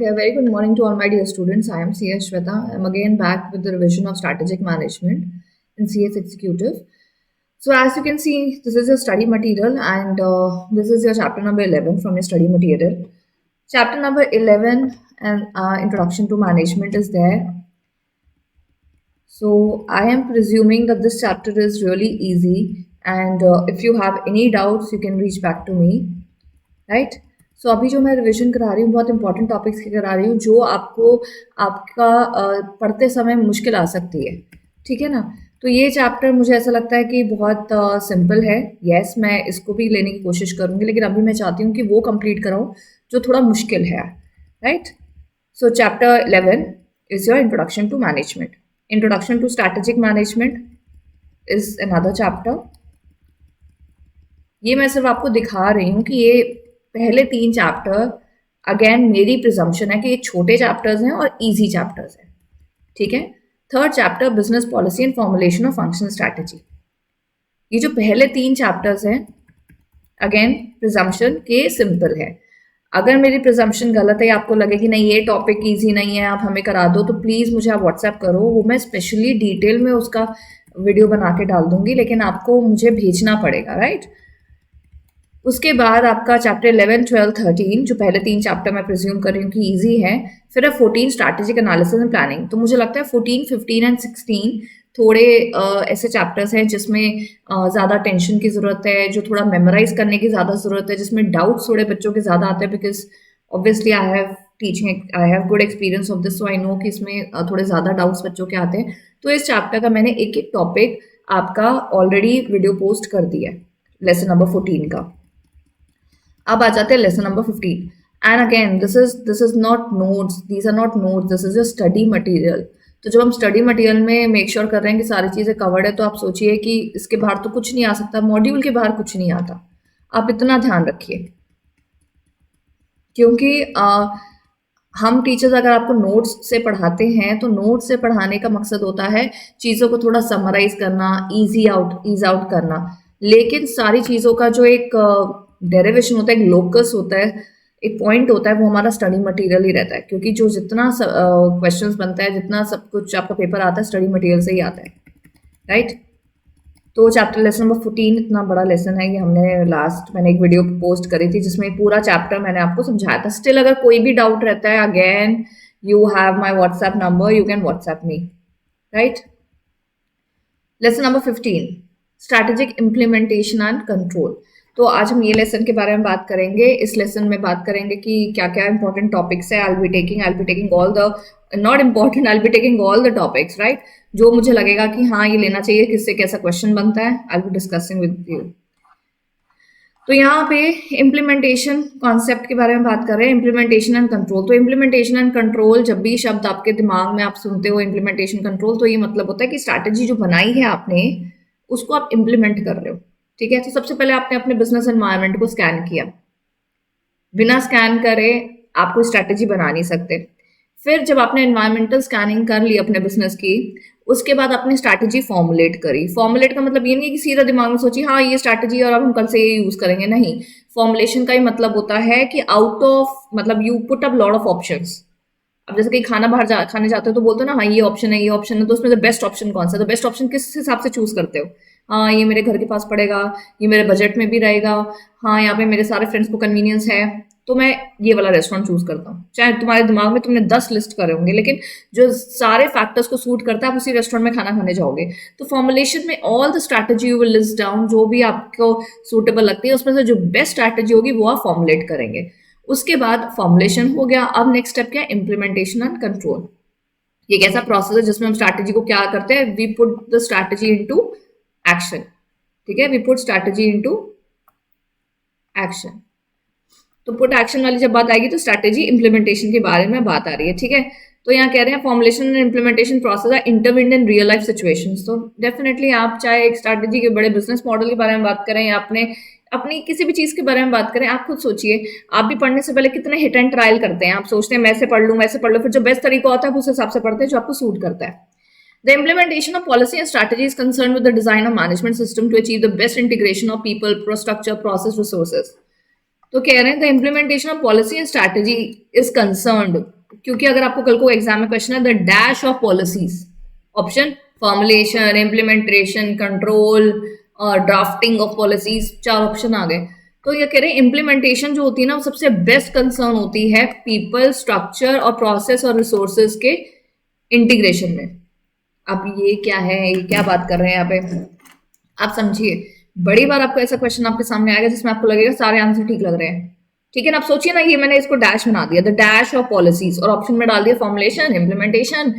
Okay, a very good morning to all my dear students. I am CS Shweta. I am again back with the revision of strategic management in CS Executive. So as you can see, this is your study material and this is your chapter number 11 from your study material. Chapter number 11 and introduction to management is there. So I am presuming that this chapter is really easy and if you have any doubts, you can reach back to me. Right so अभी जो मैं revision करा रही हूँ बहुत important topics की करा रही हूँ जो आपको आपका पढ़ते समय मुश्किल आ सकती है, ठीक है ना। तो ये चैप्टर मुझे ऐसा लगता है कि बहुत सिंपल है। यस, मैं इसको भी लेने की कोशिश करूँगी, लेकिन अभी मैं चाहती हूँ कि वो कंप्लीट कराऊँ जो थोड़ा मुश्किल है, right. So chapter 11 is your introduction to management. Introduction to strategic management is another chapter. ये मैं सिर्फ आपको दिखा रही हूँ कि ये पहले 3 चैप्टर अगेन मेरी प्रिजम्पशन है कि ये छोटे चैप्टर्स हैं और इजी चैप्टर्स हैं, ठीक है। Third chapter business policy and formulation of functional strategy. ये जो पहले 3 चैप्टर्स हैं अगेन प्रिजम्पशन के सिंपल है। अगर मेरी प्रिजम्पशन गलत है, आपको लगे कि नहीं ये टॉपिक ईजी नहीं है, आप हमें करा दो, तो प्लीज़ मुझे आप व्हाट्सएप करो, वो मैं स्पेशली डिटेल में उसका वीडियो बना के डाल दूंगी, लेकिन आपको मुझे भेजना पड़ेगा, राइट। उसके बाद आपका चैप्टर 11, 12, 13 जो पहले 3 चैप्टर मैं प्रिज्यूम कर रही हूँ कि ईजी है। फिर है 14 स्ट्रैटेजिक एनालिसिस एंड प्लानिंग। तो मुझे लगता है 14, 15 एंड 16 थोड़े ऐसे चैप्टर्स हैं जिसमें ज़्यादा टेंशन की ज़रूरत है, जो थोड़ा मेमोराइज करने की ज़्यादा ज़रूरत है, जिसमें डाउट्स थोड़े बच्चों के ज़्यादा आते हैं, because obviously I have good experience of this, so I know कि इसमें थोड़े ज़्यादा डाउट्स बच्चों के आते हैं। तो इस चैप्टर का मैंने एक एक टॉपिक आपका ऑलरेडी वीडियो पोस्ट कर दिया है लेसन नंबर 14 का। अब आ जाते हैं lesson number 15 and again this is not notes, these are not notes, this is your study material. तो जब हम स्टडी मटेरियल में मेक श्योर कर रहे हैं कि सारी चीज़ें कवर्ड है, तो आप सोचिए कि इसके बाहर तो कुछ नहीं आ सकता, मॉड्यूल के बाहर कुछ नहीं आता। आप इतना ध्यान रखिए, क्योंकि हम टीचर्स अगर आपको नोट्स से पढ़ाते हैं तो नोट्स से पढ़ाने का मकसद होता है चीज़ों को थोड़ा समराइज करना, ईज आउट करना, लेकिन सारी चीज़ों का जो एक डेरिवेशन होता है, एक लोकस होता है, एक पॉइंट होता है, वो हमारा स्टडी मटेरियल ही रहता है, क्योंकि जो जितना क्वेश्चंस बनता है, जितना सब कुछ आपका पेपर आता है, स्टडी मटेरियल से ही आता है, राइट। तो चैप्टर लेसन नंबर 14 इतना बड़ा लेसन है, ये हमने मैंने एक वीडियो पोस्ट करी थी जिसमें पूरा चैप्टर मैंने आपको समझाया था। स्टिल अगर कोई भी डाउट रहता है, again you have my WhatsApp number, you can WhatsApp me, right. Lesson number 15 strategic implementation and control. तो आज हम ये लेसन के बारे में बात करेंगे। इस लेसन में बात करेंगे कि क्या क्या इंपॉर्टेंट टॉपिक्स है। I'll be taking all the not important, I'll be taking all the topics, right? जो मुझे लगेगा कि हाँ ये लेना चाहिए, किससे कैसा क्वेश्चन बनता है, I'll be discussing with you. तो यहाँ पे इम्प्लीमेंटेशन कॉन्सेप्ट के बारे में बात कर रहे हैं, इम्प्लीमेंटेशन एंड कंट्रोल। तो इम्प्लीमेंटेशन एंड कंट्रोल, जब भी शब्द आपके दिमाग में आप सुनते हो इम्प्लीमेंटेशन कंट्रोल, तो ये मतलब होता है कि स्ट्रैटेजी जो बनाई है आपने, उसको आप इम्प्लीमेंट कर रहे हो, ठीक है। तो सबसे पहले आपने अपने बिजनेस एनवायरनमेंट को स्कैन किया, बिना स्कैन करे आप कोई स्ट्रैटेजी बना नहीं सकते। फिर जब आपने एनवायरमेंटल स्कैनिंग कर ली अपने बिजनेस की, उसके बाद आपने स्ट्रैटेजी फॉर्मुलेट करी। फॉर्मुलेट का मतलब ये नहीं कि सीधा दिमाग में सोची हाँ ये स्ट्रैटेजी और अब हम कल से ये यूज करेंगे, नहीं। फॉर्मुलेशन का ही मतलब होता है कि आउट ऑफ, मतलब you put up lot of options. अब जैसे कहीं खाना बाहर खाने जाते हो तो बोलते हो ना हाँ ये ऑप्शन है, ये ऑप्शन है, तो उसमें बेस्ट ऑप्शन कौन सा है? तो बेस्ट ऑप्शन किस हिसाब से चूज करते हो? हाँ ये मेरे घर के पास पड़ेगा, ये मेरे बजट में भी रहेगा, हाँ यहाँ पे मेरे सारे फ्रेंड्स को कन्वीनियंस है, तो मैं ये वाला रेस्टोरेंट चूज करता हूँ। चाहे तुम्हारे दिमाग में तुमने 10 लिस्ट करे होंगे, लेकिन जो सारे फैक्टर्स को सूट करता है आप उसी रेस्टोरेंट में खाना खाने जाओगे। तो फॉर्मुलेशन में all the strategy you will list down, जो भी आपको सूटेबल लगती है उसमें से जो बेस्ट स्ट्रैटेजी होगी वो आप फॉर्मुलेट करेंगे। उसके बाद फॉर्मुलेशन हो गया। अब नेक्स्ट स्टेप क्या है? Implementation and control. ये एक ऐसा प्रोसेस है जिसमें हम स्ट्रैटेजी को क्या करते हैं, we put the strategy into action, ठीक है। We put strategy into action. तो पुट एक्शन वाली जब बात आएगी तो स्ट्रैटेजी इंप्लीमेंटेशन के बारे में बात आ रही है, ठीक है। तो यहाँ कह रहे हैं फॉर्मुलेशन एंड इम्प्लीमेंटेशन प्रोसेस है इंटरविंड इन रियल लाइफ सिचुएशंस। तो डेफिनेटली आप चाहे एक स्ट्रैटेजी के बड़े बिजनेस मॉडल के बारे में बात करें या अपनी किसी भी चीज के बारे में बात करें, आप खुद सोचिए, आप भी पढ़ने से पहले कितने हिट एंड ट्रायल करते हैं। आप सोचते हैं मैं ऐसे पढ़ लूँ, वैसे पढ़ लूँ, फिर जो बेस्ट तरीका होता है उस हिसाब से पढ़ते हैं जो आपको सूट करता है। The implementation of policy and strategy is concerned with the design of management system to achieve the best integration of people, structure, process, resources. तो कह रहे हैं the implementation of policy and strategy is concerned, क्योंकि अगर आपको कल को exam में क्वेश्चन है the dash of policies, option formulation, implementation, control और ड्राफ्टिंग ऑफ पॉलिसीज, 4 ऑप्शन आ गए। तो ये कह रहे हैं इम्प्लीमेंटेशन जो होती है ना वो सबसे बेस्ट कंसर्न होती है पीपल, स्ट्रक्चर और प्रोसेस और रिसोर्सेज के इंटीग्रेशन में। अब ये क्या है, ये क्या बात कर रहे हैं यहाँ पे, आप समझिए। बड़ी बार आपको ऐसा क्वेश्चन आपके सामने आएगा जिसमें आपको लगेगा सारे आंसर ठीक लग रहे हैं, ठीक है ना। आप सोचिए ना, ये मैंने इसको डैश बना दिया, द डैश ऑफ पॉलिसीज, और ऑप्शन में डाल दिया फॉर्मुलेशन, इम्प्लीमेंटेशन,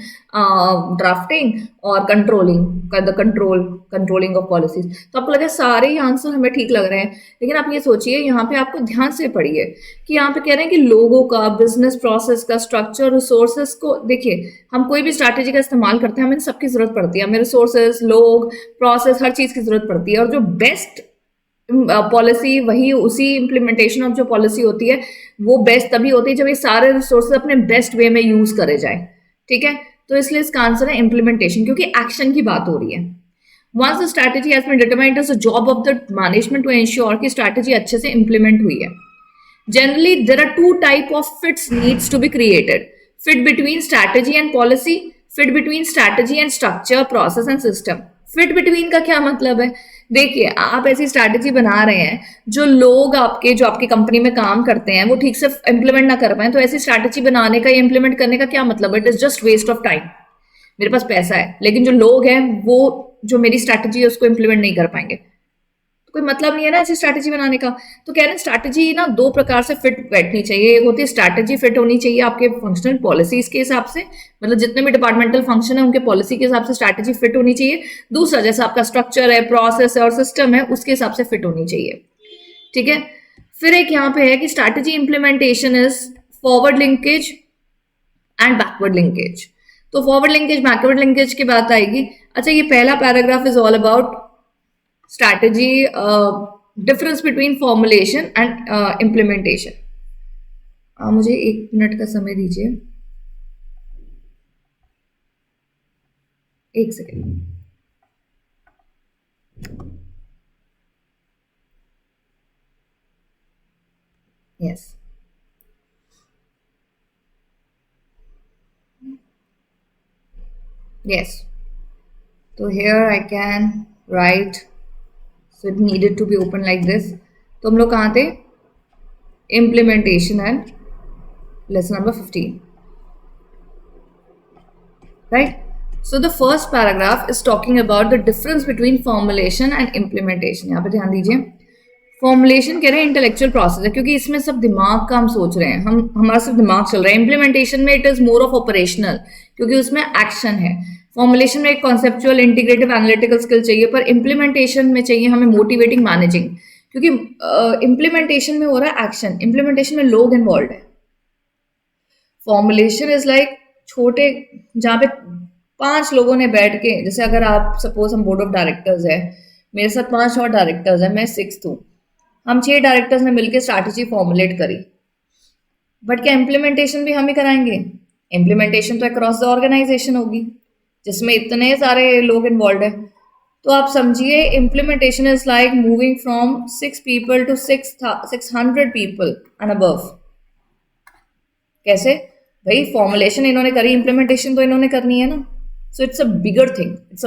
ड्राफ्टिंग और कंट्रोलिंग ऑफ पॉलिसीज। तो आपको लगे सारे ही आंसर हमें ठीक लग रहे हैं, लेकिन आप ये सोचिए यहाँ पे आपको ध्यान से पढ़िए कि यहाँ पे कह रहे हैं कि लोगों का, बिजनेस प्रोसेस का, स्ट्रक्चर, रिसोर्सेस को देखिए। हम कोई भी स्ट्रैटेजी का इस्तेमाल करते हैं, हमें सबकी जरूरत पड़ती है, हमें रिसोर्सेस, लोग, प्रोसेस, हर चीज की जरूरत पड़ती है। और जो बेस्ट पॉलिसी वही उसी इम्प्लीमेंटेशन ऑफ जो पॉलिसी होती है वो बेस्ट तभी होती है जब ये सारे रिसोर्सेज अपने बेस्ट वे में यूज करे जाए, ठीक है। तो इसलिए इसका आंसर है इम्प्लीमेंटेशन, क्योंकि एक्शन की बात हो रही है। Once the strategy has been determined, it's the job of the management to ensure कि स्ट्रैटेजी अच्छे से इंप्लीमेंट हुई है। Generally there are 2 type of fits needs to be created, fit between strategy and policy, fit between strategy and structure, process and system. Fit between का क्या मतलब है, देखिए आप ऐसी स्ट्रैटेजी बना रहे हैं जो लोग आपके, जो आपकी कंपनी में काम करते हैं वो ठीक से इंप्लीमेंट ना कर पाए, तो ऐसी स्ट्रैटेजी बनाने का या इंप्लीमेंट करने का क्या मतलब है, it is just waste of time. मेरे पास पैसा है लेकिन जो लोग हैं वो जो मेरी स्ट्रैटेजी है उसको इंप्लीमेंट नहीं कर पाएंगे, तो कोई मतलब नहीं है ना ऐसी स्ट्रैटेजी बनाने का। तो कह रहे हैं स्ट्रैटेजी ना 2 प्रकार से फिट बैठनी चाहिए। एक होती है स्ट्रैटेजी फिट होनी चाहिए आपके फंक्शनल पॉलिसीज के हिसाब से, मतलब जितने भी डिपार्टमेंटल फंक्शन है उनके पॉलिसी के हिसाब से स्ट्रैटेजी फिट होनी चाहिए। दूसरा जैसा आपका स्ट्रक्चर है, प्रोसेस है और सिस्टम है उसके हिसाब से फिट होनी चाहिए, ठीक है। फिर एक यहाँ पे है कि strategy implementation is forward linkage and backward linkage. तो फॉरवर्ड लिंकेज, बैकवर्ड लिंकेज की बात आएगी। अच्छा, ये पहला paragraph is all about strategy, difference between formulation and implementation. मुझे 1 मिनट का समय दीजिए, 1 second. Yes, yes, so here I can write, so it needed to be open like this। तो हम लोग कहाँ थे, implementation and lesson number 15, right? So the first paragraph is talking about the difference between formulation and implementation। यहाँ पे ध्यान दीजिए, formulation कह रहे हैं इंटेलेक्चुअल प्रोसेस है क्योंकि इसमें सब दिमाग का हम सोच रहे हैं, हमारा सिर्फ दिमाग चल रहा है। इम्प्लीमेंटेशन में it is more of operational क्योंकि उसमें एक्शन है। फॉर्मुलेशन में एक कॉन्सेप्चुअल, इंटीग्रेटिव, एनालिटिकल स्किल चाहिए, पर इम्प्लीमेंटेशन में चाहिए हमें मोटिवेटिंग, मैनेजिंग, क्योंकि इम्प्लीमेंटेशन में हो रहा है एक्शन, इम्प्लीमेंटेशन में लोग इन्वॉल्व है। फॉर्मुलेशन इज लाइक छोटे, जहाँ पे 5 लोगों ने बैठ के, जैसे अगर आप सपोज हम बोर्ड ऑफ डायरेक्टर्स है, मेरे साथ 5 और डायरेक्टर्स है, मैं 6th हूँ, हम 6 डायरेक्टर्स ने मिलकर स्ट्रैटेजी फॉर्मुलेट करी, बट क्या इम्प्लीमेंटेशन भी हम ही कराएंगे? इम्प्लीमेंटेशन तो अक्रॉस द ऑर्गेनाइजेशन होगी जिसमें इतने सारे लोग इन्वॉल्व है। तो आप समझिए implementation is like moving from 6 people to 600 people and above. कैसे भाई, फॉर्मुलेशन इन्होंने करी, इम्प्लीमेंटेशन तो इन्होंने करनी है ना। So it's a bigger thing, it's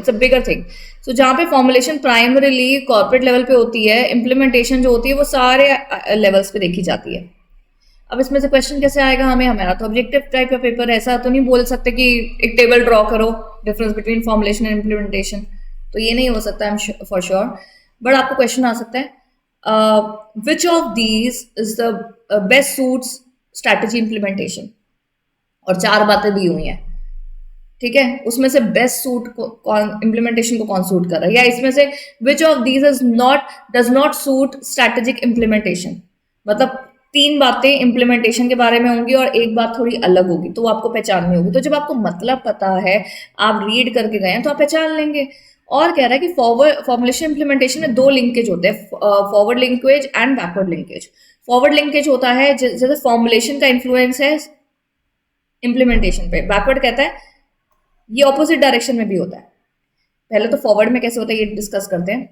a bigger thing. So जहाँ पे फॉर्मुलेशन प्राइमरीली कॉर्पोरेट लेवल पे होती है, इम्प्लीमेंटेशन जो होती है वो सारे लेवल्स पे देखी जाती है। अब इसमें से क्वेश्चन कैसे आएगा हमें, हमारा तो ऑब्जेक्टिव टाइप का पेपर है, ऐसा तो नहीं बोल सकते कि एक टेबल ड्रॉ करो difference between formulation and implementation, तो ये नहीं हो सकता है फॉर श्योर। बट आपको क्वेश्चन आ सकता है which of these is the best suits strategy implementation, और 4 बातें दी हुई हैं, ठीक है। उसमें से बेस्ट सूट कौन, इम्प्लीमेंटेशन को कौन सूट कर रहा है, या इसमें से which of these is not, does not suit strategic implementation. मतलब 3 बातें इम्प्लीमेंटेशन के बारे में होंगी और एक बात थोड़ी अलग होगी, तो वो आपको पहचाननी होगी। तो जब आपको मतलब पता है, आप रीड करके गए हैं, तो आप पहचान लेंगे। और कह रहा है कि फॉर्मुलेशन इम्प्लीमेंटेशन में 2 लिंकेज होते हैं, forward linkage and backward linkage. Forward linkage होता है जैसे फॉर्मुलेशन का इन्फ्लुएंस है इम्प्लीमेंटेशन पे, बैकवर्ड कहता है ये ऑपोजिट डायरेक्शन में भी होता है। पहले तो फॉरवर्ड में कैसे होता है ये डिस्कस करते हैं।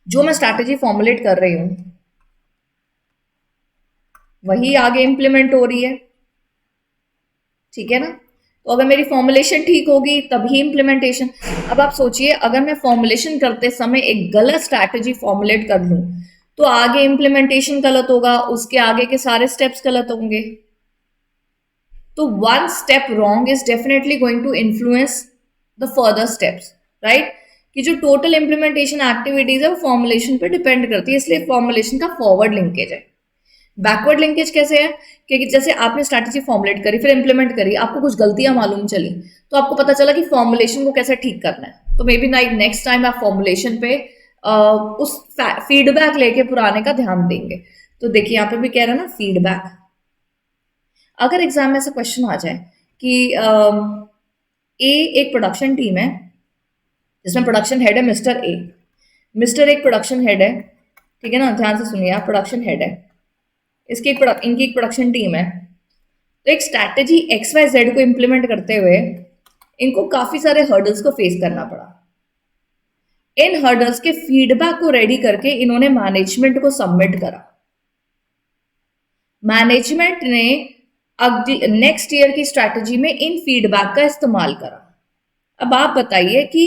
जो मैं स्ट्रैटेजी फॉर्मुलेट कर रही हूँ, वही आगे इम्प्लीमेंट हो रही है, ठीक है ना। तो अगर मेरी फॉर्मुलेशन ठीक होगी तभी इम्प्लीमेंटेशन। अब आप सोचिए, अगर मैं फॉर्मुलेशन करते समय एक गलत स्ट्रैटेजी फॉर्मुलेट कर लूं तो आगे इम्प्लीमेंटेशन गलत होगा, उसके आगे के सारे स्टेप्स गलत होंगे। तो one step wrong is definitely going to influence the further steps, right. कि जो टोटल इम्प्लीमेंटेशन एक्टिविटीज है वो फॉर्मुलेशन पे डिपेंड करती है, इसलिए फॉर्मुलेशन का फॉरवर्ड लिंकेज है। बैकवर्ड लिंकेज कैसे है कि जैसे आपने स्ट्रैटेजी फॉर्मुलेट करी, फिर इंप्लीमेंट करी, आपको कुछ गलतियां मालूम चली, तो आपको पता चला कि फॉर्मुलेशन को कैसे ठीक करना है, तो मे बी नेक्स्ट टाइम आप फॉर्मुलेशन पे उस फीडबैक लेके पुराने का ध्यान देंगे। तो देखिए यहाँ पे भी कह रहा है ना फीडबैक। अगर एग्जाम में ऐसा क्वेश्चन आ जाए कि ए एक प्रोडक्शन टीम है जिसमें प्रोडक्शन हेड है मिस्टर ए। मिस्टर एक प्रोडक्शन हेड है, ठीक है ना, ध्यान से सुनिए आप, प्रोडक्शन हेड है, इनकी एक प्रोडक्शन टीम है। तो एक स्ट्रैटेजी एक्स वाई जेड को इंप्लीमेंट करते हुए इनको काफी सारे हर्डल्स को फेस करना पड़ा। इन हर्डल्स के फीडबैक को रेडी करके इन्होंने मैनेजमेंट को सबमिट करा। मैनेजमेंट ने नेक्स्ट ईयर की स्ट्रैटेजी में इन फीडबैक का इस्तेमाल करा। अब आप बताइए कि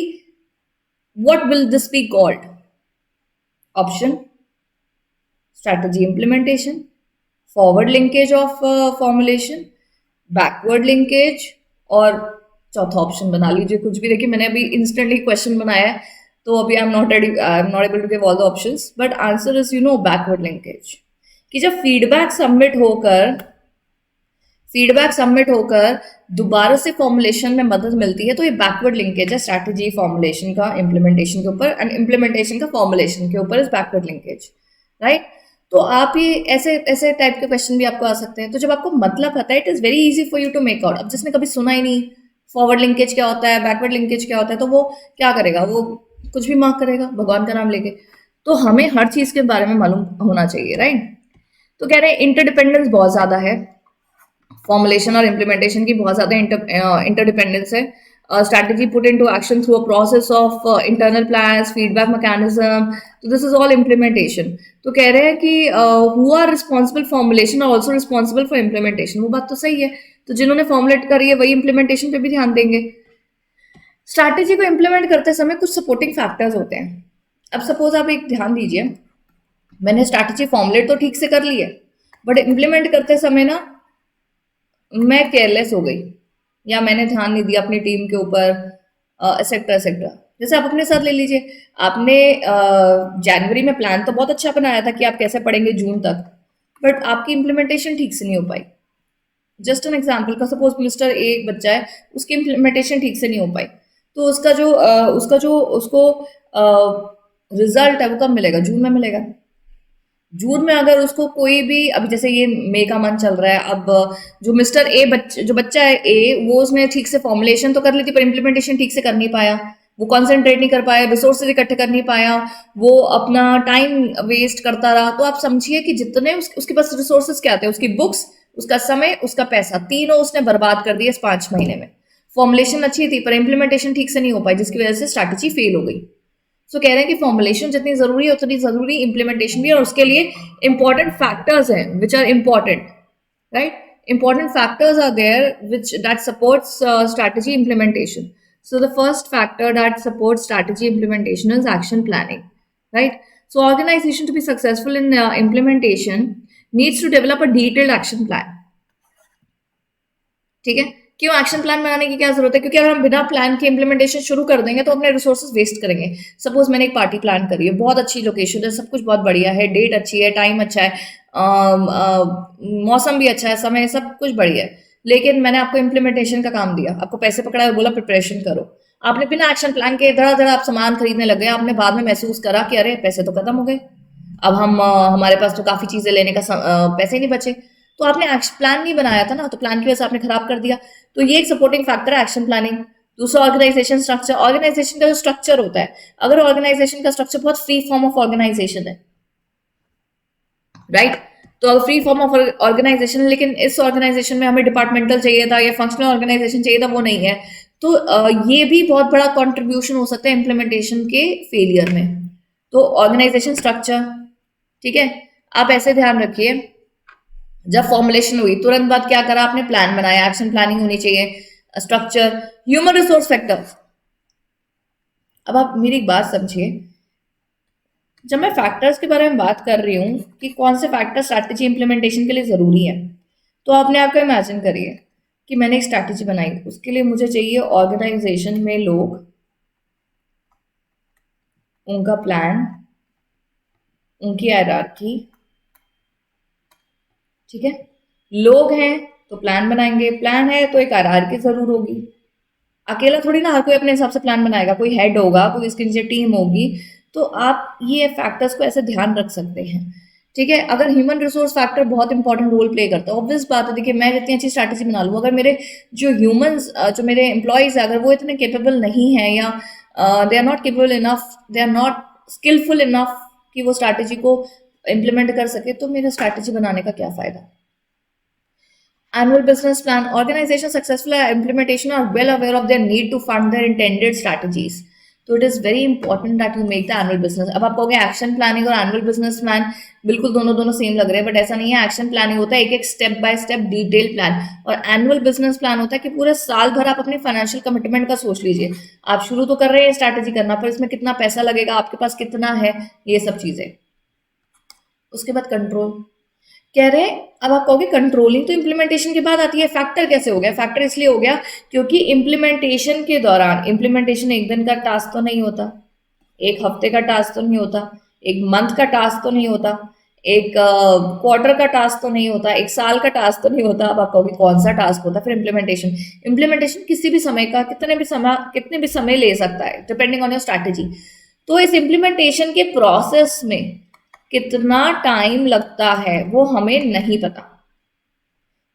what will this be called? Option strategy implementation, forward linkage of formulation, backward linkage, और चौथा ऑप्शन बना लीजिए कुछ भी। देखिए मैंने अभी इंस्टेंटली क्वेश्चन बनाया है तो अभी I am not able to give all the options, but answer is backward linkage. कि जब फीडबैक सबमिट होकर दोबारा से फॉर्मुलेशन में मदद मिलती है तो ये बैकवर्ड लिंकेज है स्ट्रैटेजी फॉर्मुलेशन का इम्प्लीमेंटेशन के ऊपर, एंड इम्प्लीमेंटेशन का फॉर्मुलेशन के ऊपर इज बैकवर्ड लिंकेज, राइट। तो आप ये ऐसे ऐसे टाइप के क्वेश्चन भी आपको आ सकते हैं। तो जब आपको मतलब पता है it is very easy for you to make out. अब जिसने कभी सुना ही नहीं फॉरवर्ड लिंकेज क्या होता है, बैकवर्ड लिंकेज क्या होता है, तो वो क्या करेगा, वो कुछ भी मार्क करेगा भगवान का नाम लेके। तो हमें हर चीज के बारे में मालूम होना चाहिए, राइट। तो कह रहे हैं इंटरडिपेंडेंस बहुत ज्यादा है, फॉर्मुलेशन और इम्प्लीमेंटेशन की बहुत ज्यादा इंटरडिपेंडेंस है। Strategy put into action through a process of internal plans, feedback mechanism, तो दिस इज ऑल इम्प्लीमेंटेशन। तो कह रहे हैं कि हु आर रिस्पॉन्सिबल फॉर्मुलेशन और ऑल्सो रिस्पॉन्सिबल फॉर इम्प्लीमेंटेशन। वो बात तो सही है, तो जिन्होंने फॉर्मुलेट करी है वही इम्प्लीमेंटेशन पे भी ध्यान देंगे। स्ट्रैटेजी को इम्प्लीमेंट करते समय कुछ सपोर्टिंग फैक्टर्स होते हैं। अब सपोज आप एक ध्यान दीजिए, मैंने स्ट्रैटेजी फॉर्मुलेट तो ठीक से कर ली है, बट इम्प्लीमेंट करते समय ना मैं केयरलेस हो गई या मैंने ध्यान नहीं दिया अपनी टीम के ऊपर, एक्सेट्रा एक्सेट्रा। जैसे आप अपने साथ ले लीजिए, आपने जनवरी में प्लान तो बहुत अच्छा बनाया था कि आप कैसे पढ़ेंगे जून तक, बट आपकी इम्प्लीमेंटेशन ठीक से नहीं हो पाई। जस्ट एन एग्जाम्पल का, सपोज मिस्टर ए एक बच्चा है, उसकी इम्प्लीमेंटेशन ठीक से नहीं हो पाई, तो उसको रिजल्ट है वो कब मिलेगा? जून में मिलेगा। जून में अगर उसको कोई भी, अभी जैसे ये मई का मंथ चल रहा है, अब जो मिस्टर ए जो बच्चा है ए, वो उसने ठीक से फॉर्मुलेशन तो कर ली थी पर इम्प्लीमेंटेशन ठीक से कर नहीं पाया, वो कॉन्सेंट्रेट नहीं कर पाया, रिसोर्सेज इकट्ठे कर नहीं पाया, वो अपना टाइम वेस्ट करता रहा। तो आप समझिए कि जितने उसके पास रिसोर्सेज क्या थे, उसकी बुक्स, उसका समय, उसका पैसा, तीनों उसने बर्बाद कर दिए इस 5 महीने में। फॉर्मुलेशन अच्छी थी पर इम्प्लीमेंटेशन ठीक से नहीं हो पाई, जिसकी वजह से स्ट्रैटेजी फेल हो गई। सो कह रहे हैं कि फॉर्मुलेशन जितनी जरूरी है उतनी जरूरी इम्प्लीमेंटेशन भी है, और उसके लिए इंपॉर्टेंट फैक्टर्स हैं which are important, right. Important factors are there which that supports strategy implementation. So the first factor that supports strategy implementation is action planning, right? So organization to be successful in implementation needs to develop a detailed action plan. ठीक है, क्यों action plan बनाने की क्या जरूरत है? क्योंकि अगर हम बिना प्लान के इम्प्लीमेंटेशन शुरू कर देंगे तो अपने रिसोर्सेज वेस्ट करेंगे। सपोज मैंने एक पार्टी प्लान करी है, बहुत अच्छी लोकेशन है, सब कुछ बहुत बढ़िया है, डेट अच्छी है, टाइम अच्छा है, मौसम भी अच्छा है, समय सब कुछ बढ़िया है, लेकिन मैंने आपको इम्प्लीमेंटेशन का काम दिया, आपको पैसे पकड़ा और बोला प्रिपरेशन करो। आपने बिना एक्शन प्लान के धड़ा आप सामान खरीदने लग गए, आपने बाद में महसूस करा कि अरे पैसे तो खत्म हो गए, अब हमारे पास तो काफी चीजें लेने का पैसे नहीं बचे। तो आपने प्लान नहीं बनाया था ना, तो प्लान की वजह से आपने खराब कर दिया। तो ये एक सपोर्टिंग फैक्टर है एक्शन प्लानिंग। दूसरा ऑर्गेनाइजेशन स्ट्रक्चर। ऑर्गेनाइजेशन का जो स्ट्रक्चर होता है, अगर ऑर्गेनाइजेशन का स्ट्रक्चर बहुत फ्री फॉर्म ऑफ ऑर्गेनाइजेशन है, राइट, तो अगर फ्री फॉर्म ऑफ ऑर्गेनाइजेशन, लेकिन इस ऑर्गेनाइजेशन में हमें डिपार्टमेंटल चाहिए था या फंक्शनल ऑर्गेनाइजेशन चाहिए था, वो नहीं है, तो ये भी बहुत बड़ा कंट्रीब्यूशन हो सकता है इम्प्लीमेंटेशन के फेलियर में। तो ऑर्गेनाइजेशन स्ट्रक्चर, ठीक है, आप ऐसे ध्यान रखिए जब फॉर्मुलेशन हुई तुरंत बाद क्या करा आपने, प्लान बनाया, एक्शन प्लानिंग होनी चाहिए, स्ट्रक्चर, ह्यूमन रिसोर्स फैक्टर। अब आप मेरी एक बात समझिए, जब मैं फैक्टर्स के बारे में बात कर रही हूँ कि कौन से फैक्टर स्ट्रैटेजी इंप्लीमेंटेशन के लिए ज़रूरी है, तो आपने आपको इमेजिन करिए कि मैंने एक स्ट्रैटेजी बनाई, उसके लिए मुझे चाहिए ऑर्गेनाइजेशन में लोग, उनका प्लान, उनकी हायरार्की, ठीक है। लोग हैं तो प्लान बनाएंगे, प्लान है तो एक हायरार्की जरूर होगी। अकेला थोड़ी ना हर कोई अपने हिसाब से प्लान बनाएगा, कोई हेड होगा, कोई इसके नीचे टीम होगी। तो आप ये फैक्टर्स को ऐसे ध्यान रख सकते हैं, ठीक है। अगर ह्यूमन रिसोर्स फैक्टर बहुत इंपॉर्टेंट रोल प्ले करता है, ऑब्वियस बात है, देखिए मैं जितनी अच्छी स्ट्रैटेजी बना लूँ, अगर मेरे जो ह्यूमंस, जो मेरे एम्प्लॉयज है, अगर वो इतने केपेबल नहीं है, या they are not capable enough, they are not skillful enough कि वो स्ट्रैटेजी को इम्प्लीमेंट कर सके, तो मेरा स्ट्रैटेजी बनाने का क्या फायदा। Annual business plan. Organizations successful at implementation are well aware of their need to fund their intended strategies. तो it is very important that you make the annual business. अब आप कहोगे एक्शन प्लानिंग और annual business plan बिल्कुल दोनों दोनों same लग रहे हैं, बट ऐसा नहीं है। एक्शन प्लानिंग होता है एक एक step by step detail plan, और एनुअल बिजनेस प्लान होता है कि पूरे साल भर आप अपनी फाइनेंशियल कमिटमेंट का सोच लीजिए। आप शुरू तो कर रहे हैं स्ट्रैटेजी करना, पर इसमें कितना पैसा लगेगा, आपके पास कितना है, ये सब चीज़ें। उसके बाद कंट्रोल कह रहे हैं। अब आप कहोगे कंट्रोलिंग तो इम्प्लीमेंटेशन के बाद आती है, फैक्टर कैसे हो गया? फैक्टर इसलिए हो गया क्योंकि इम्प्लीमेंटेशन के दौरान, इम्प्लीमेंटेशन एक दिन का टास्क तो नहीं होता, एक हफ्ते का टास्क तो नहीं होता, एक मंथ का टास्क तो नहीं होता, एक क्वार्टर का टास्क तो नहीं होता, एक साल का टास्क तो नहीं होता। अब आप कहोगे कौन सा टास्क होता है फिर इम्प्लीमेंटेशन? इम्प्लीमेंटेशन किसी भी समय का, कितने भी समय ले सकता है, डिपेंडिंग ऑन योर स्ट्रैटेजी। तो इस इम्प्लीमेंटेशन के प्रोसेस में कितना टाइम लगता है वो हमें नहीं पता,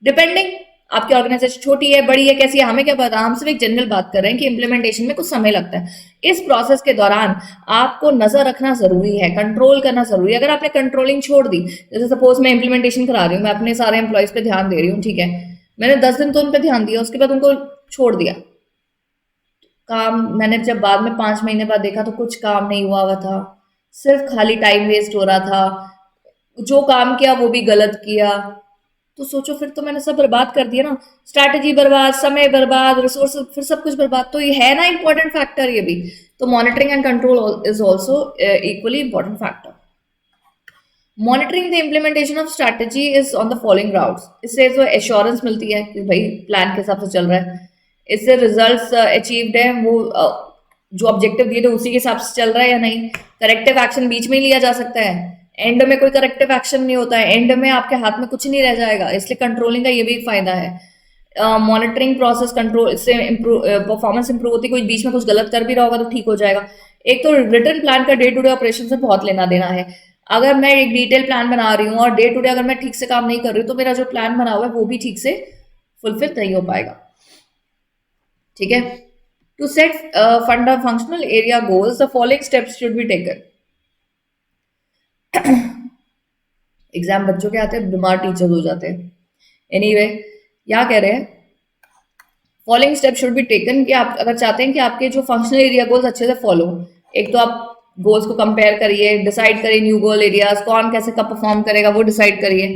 डिपेंडिंग आपकी ऑर्गेनाइजेशन छोटी है, बड़ी है, कैसी है, हमें क्या पता। हम सिर्फ एक जनरल बात कर रहे हैं कि इम्प्लीमेंटेशन में कुछ समय लगता है। इस प्रोसेस के दौरान आपको नजर रखना जरूरी है, कंट्रोल करना जरूरी है। अगर आपने कंट्रोलिंग छोड़ दी, जैसे सपोज मैं इम्प्लीमेंटेशन करा रही हूँ, मैं अपने सारे एम्प्लॉयज पे ध्यान दे रही हूँ, ठीक है, मैंने 10 दिन तो उन पर ध्यान दिया, उसके बाद उनको छोड़ दिया काम। मैंने जब बाद में 5 महीने बाद देखा तो कुछ काम नहीं हुआ था, सिर्फ खाली टाइम वेस्ट हो रहा था, जो काम किया वो भी गलत किया। तो सोचो फिर तो मैंने सब बर्बाद कर दिया ना, स्ट्रैटेजी बर्बाद, समय बर्बाद, रिसोर्स, फिर सब कुछ बर्बाद। तो ये है ना इंपॉर्टेंट फैक्टर ये भी। तो monitoring and control is also equally important factor. Monitoring the implementation of strategy is on the following routes. इससे जो एश्योरेंस मिलती है कि भाई प्लान के हिसाब से चल रहा है, इससे रिजल्ट्स अचीव्ड है, वो जो ऑब्जेक्टिव दिए थे उसी के हिसाब से चल रहा है या नहीं। करेक्टिव एक्शन बीच में ही लिया जा सकता है, एंड में कोई करेक्टिव एक्शन नहीं होता है, एंड में आपके हाथ में कुछ नहीं रह जाएगा, इसलिए कंट्रोलिंग का ये भी फायदा है। मॉनिटरिंग प्रोसेस कंट्रोल से परफॉर्मेंस इंप्रूव होती है, कोई बीच में कुछ गलत कर भी रहा होगा तो ठीक हो जाएगा। एक तो रिटर्न प्लान का डे टू डे ऑपरेशन से बहुत लेना देना है। अगर मैं एक डिटेल प्लान बना रही हूँ और डे टू डे अगर मैं ठीक से काम नहीं कर रही हूँ, तो मेरा जो प्लान बना हुआ है वो भी ठीक से फुलफिल नहीं हो पाएगा, ठीक है। To set functional area goals the following steps should be taken. Exam बच्चों के आते हैं, बीमार टीचर्स हो जाते हैं। एनीवे क्या कह रहे हैं, following step should be taken कि आप अगर चाहते हैं कि आपके जो फंक्शनल एरिया गोल्स अच्छे से फॉलो, एक तो आप गोल्स को कंपेयर करिए, डिसाइड करिए न्यू गोल एरियाज, कौन कैसे कब परफॉर्म करेगा वो डिसाइड करिए,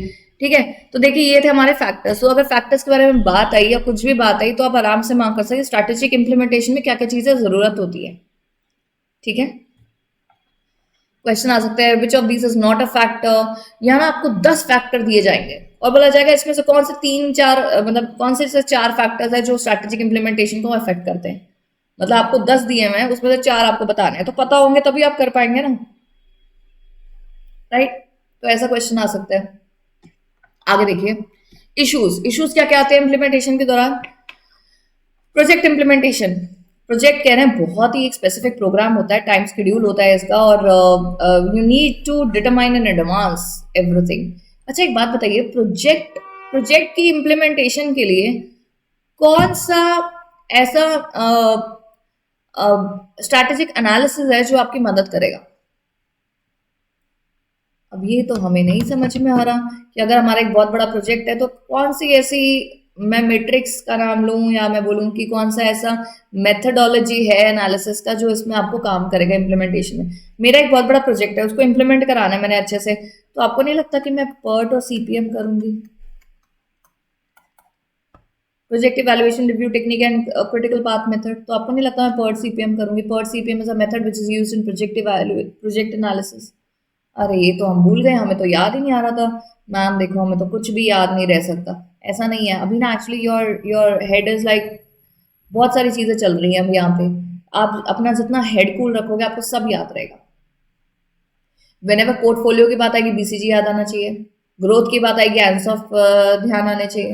ठीक है। तो देखिए ये थे हमारे फैक्टर्स। तो अगर फैक्टर्स के बारे में बात आई या कुछ भी बात आई, तो आप आराम से मार्क कर सकते स्ट्रैटेजिक इंप्लीमेंटेशन में क्या क्या चीजें जरूरत होती है, ठीक है। क्वेश्चन आ सकता है which of this is not a factor. यहाँ ना आपको 10 फैक्टर दिए जाएंगे और बोला जाएगा इसमें से कौन से 3-4 मतलब कौन से 4 फैक्टर्स है जो स्ट्रैटेजिक इंप्लीमेंटेशन को अफेक्ट करते हैं। मतलब आपको 10 दिए हुए हैं, उसमें से 4 आपको बताने हैं, तो पता होंगे तभी आप कर पाएंगे ना, राइट। तो ऐसा क्वेश्चन आ सकता है। आगे देखिए इश्यूज क्या क्या आते हैं इंप्लीमेंटेशन के दौरान। प्रोजेक्ट इंप्लीमेंटेशन, प्रोजेक्ट कह रहे हैं बहुत ही एक स्पेसिफिक प्रोग्राम होता है, टाइम शेड्यूल होता है इसका, और you need to determine in advance everything. अच्छा एक बात बताइए, प्रोजेक्ट की इम्प्लीमेंटेशन के लिए कौन सा ऐसा स्ट्रैटेजिक एनालिसिस है जो आपकी मदद करेगा। अब ये तो हमें नहीं समझ में आ रहा कि अगर हमारा एक बहुत बड़ा प्रोजेक्ट है तो कौन सी ऐसी, मैं मैट्रिक्स का नाम लूं या मैं बोलूं कि कौन सा ऐसा मेथडोलॉजी है एनालिसिस का जो इसमें आपको काम करेगा इम्प्लीमेंटेशन में। मेरा एक बहुत बड़ा प्रोजेक्ट है, उसको इम्प्लीमेंट कराना है मैंने अच्छे से, तो आपको नहीं लगता कि मैं पर्ट और सीपीएम करूंगी? Project evaluation review technique and critical path method, तो आपको नहीं लगता मैं PERT CPM करूंगी? PERT CPM is a method which is used in project analysis. अरे ये तो हम भूल गए, हमें तो याद ही नहीं आ रहा था। मैम देखो हमें तो कुछ भी याद नहीं रह सकता। ऐसा नहीं है अभी ना, actually your your head is like, बहुत सारी चीजें चल रही हैं अभी यहाँ पे। आप अपना जितना हेड कूल रखोगे आपको सब याद रहेगा। वेनेवर पोर्टफोलियो की बात आएगी BCG याद आना चाहिए, ग्रोथ की बात आएगी एंस ऑफ ध्यान आने चाहिए,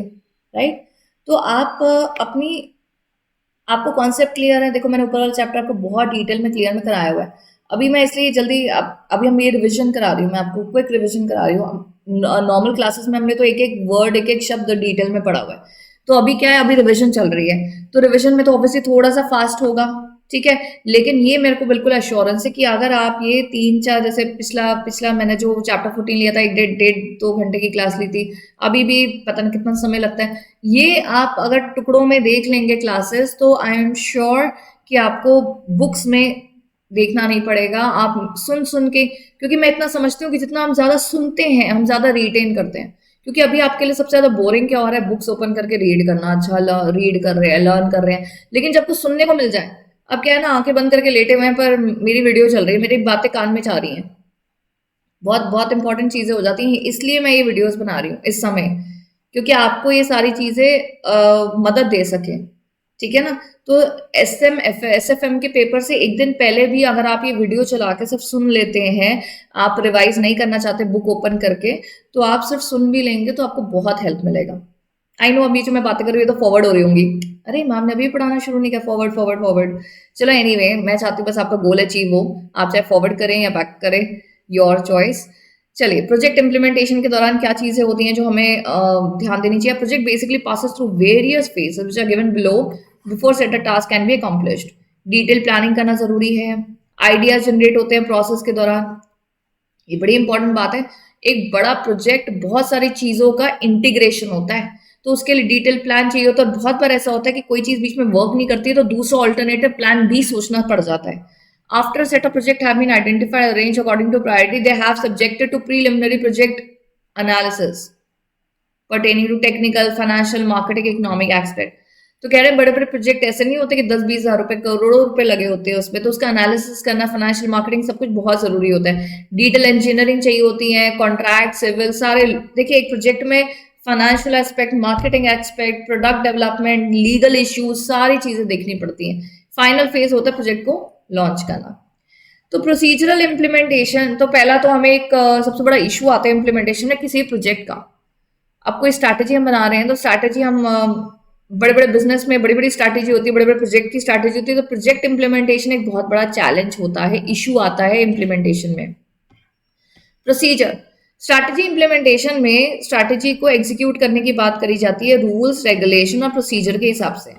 राइट? तो आप अपनी, आपको कॉन्सेप्ट क्लियर है? देखो मैंने ऊपर वाला चैप्टर आपको बहुत डिटेल में क्लियर में कराया हुआ है। अभी मैं इसलिए जल्दी अभी हम ये रिवीजन करा रही हूँ, मैं आपको क्विक रिवीजन करा रही हूँ। नॉर्मल क्लासेस में हमने तो एक एक वर्ड एक एक शब्द डिटेल में पढ़ा हुआ है, तो अभी क्या है, अभी रिवीजन चल रही है, तो रिवीजन में तो ऑब्वियसली थोड़ा सा फास्ट होगा, ठीक है। लेकिन ये मेरे को बिल्कुल एश्योरेंस है कि अगर आप ये 3-4, जैसे पिछला पिछला मैंने जो चैप्टर 14 लिया था, एक डेढ़ डेढ़ 2 घंटे की क्लास ली थी, अभी भी पता नहीं कितना समय लगता है, ये आप अगर टुकड़ों में देख लेंगे क्लासेस, तो आई एम श्योर कि आपको बुक्स में देखना नहीं पड़ेगा। आप सुन सुन के, क्योंकि मैं इतना समझती हूँ कि जितना हम ज्यादा सुनते हैं हम ज्यादा रिटेन करते हैं। क्योंकि अभी आपके लिए सबसे ज्यादा बोरिंग क्या हो रहा है? बुक्स ओपन करके रीड करना। अच्छा रीड कर रहे हैं, लर्न कर रहे हैं, लेकिन जब कुछ सुनने को मिल जाए, अब क्या है ना, आंखें बंद करके लेटे हुए हैं पर मेरी वीडियो चल रही है, मेरी बातें कान में जा रही हैं, बहुत बहुत इंपॉर्टेंट चीजें हो जाती हैं। इसलिए मैं ये वीडियोस बना रही हूँ इस समय, क्योंकि आपको ये सारी चीजें मदद दे सके, ठीक है ना। तो SFM के पेपर से एक दिन पहले भी अगर आप ये वीडियो चला के सिर्फ सुन लेते हैं, आप रिवाइज नहीं करना चाहते बुक ओपन करके, तो आप सिर्फ सुन भी लेंगे तो आपको बहुत हेल्प मिलेगा। आई नो अभी जो मैं बातें कर रही हूँ तो फॉरवर्ड हो रही होंगी, अरे मैम ने अभी पढ़ाना शुरू नहीं किया, फॉरवर्ड फॉरवर्ड फॉरवर्ड। चलो एनीवे, मैं चाहती हूँ बस आपका गोल अचीव हो, आप चाहे फॉरवर्ड करें या बैक करें, योर चॉइस। चलिए, प्रोजेक्ट इंप्लीमेंटेशन के दौरान क्या चीजें होती हैं जो हमें ध्यान देनी चाहिए? Project basically passes through various phases which are given below before set a task can be accomplished. Detail planning करना जरूरी है, आइडियाज जनरेट होते हैं प्रोसेस के दौरान, ये बड़ी इंपॉर्टेंट बात है। एक बड़ा प्रोजेक्ट बहुत सारी चीजों का इंटीग्रेशन होता है, तो उसके लिए डिटेल प्लान चाहिए होता है। और बहुत बार ऐसा होता है कि कोई चीज बीच में वर्क नहीं करती है तो दूसरा ऑल्टरनेटिव प्लान भी सोचना पड़ जाता है। After a set of project have been identified and arranged according to priority, they have subjected to preliminary project analysis pertaining to technical, financial, marketing, economic aspect। तो कह रहे हैं बड़े बड़े प्रोजेक्ट ऐसे नहीं होते कि 10-20 हजार रुपए, करोड़ों रुपए लगे होते हैं उसमें, तो उसका एनालिसिस करना, फाइनेंशियल, मार्केटिंग सब कुछ बहुत जरूरी होता है। डिटेल इंजीनियरिंग चाहिए होती है, कॉन्ट्रैक्ट, सिविल, सारे। देखिए एक प्रोजेक्ट में financial aspect, marketing aspect, product development, legal issues, सारी चीजें देखनी पड़ती हैं। फाइनल फेज होता है प्रोजेक्ट को लॉन्च करना। तो प्रोसीजरल इम्प्लीमेंटेशन, तो पहला तो हमें एक सबसे बड़ा इशू आता है इम्प्लीमेंटेशन में किसी प्रोजेक्ट का। अब कोई स्ट्रैटेजी हम बना रहे हैं, तो स्ट्रैटेजी हम बड़े बड़े बिजनेस में बड़ी बड़ी स्ट्रैटेजी होती है, बड़े बड़े प्रोजेक्ट की स्ट्रैटेजी होती है, तो प्रोजेक्ट इम्प्लीमेंटेशन एक बहुत बड़ा चैलेंज होता है, इशू आता है इम्प्लीमेंटेशन में। प्रोसीजर, स्ट्रैटेजी इम्प्लीमेंटेशन में स्ट्रैटेजी को एग्जीक्यूट करने की बात करी जाती है रूल्स, रेगुलेशन और प्रोसीजर के हिसाब से,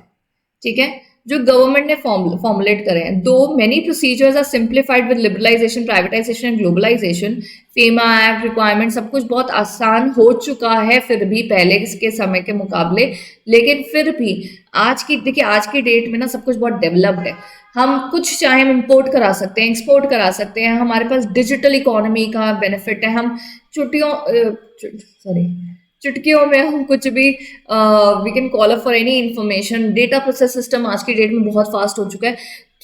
ठीक है, जो गवर्नमेंट ने फॉर्मुलेट करे हैं। Though many procedures are simplified with liberalisation, privatisation and globalisation, FEMA act, requirement, सब कुछ बहुत आसान हो चुका है फिर भी पहले के समय के मुकाबले। लेकिन फिर भी आज की, देखिए आज की डेट में ना सब कुछ बहुत डेवलप्ड है। हम कुछ चाहे हम इंपोर्ट करा सकते हैं, एक्सपोर्ट करा सकते हैं, हमारे पास डिजिटल इकोनॉमी का बेनिफिट है। हम चुटकियों में हम कुछ भी, we can call up for any information. Data process system आज की डेट में बहुत फास्ट हो चुका है,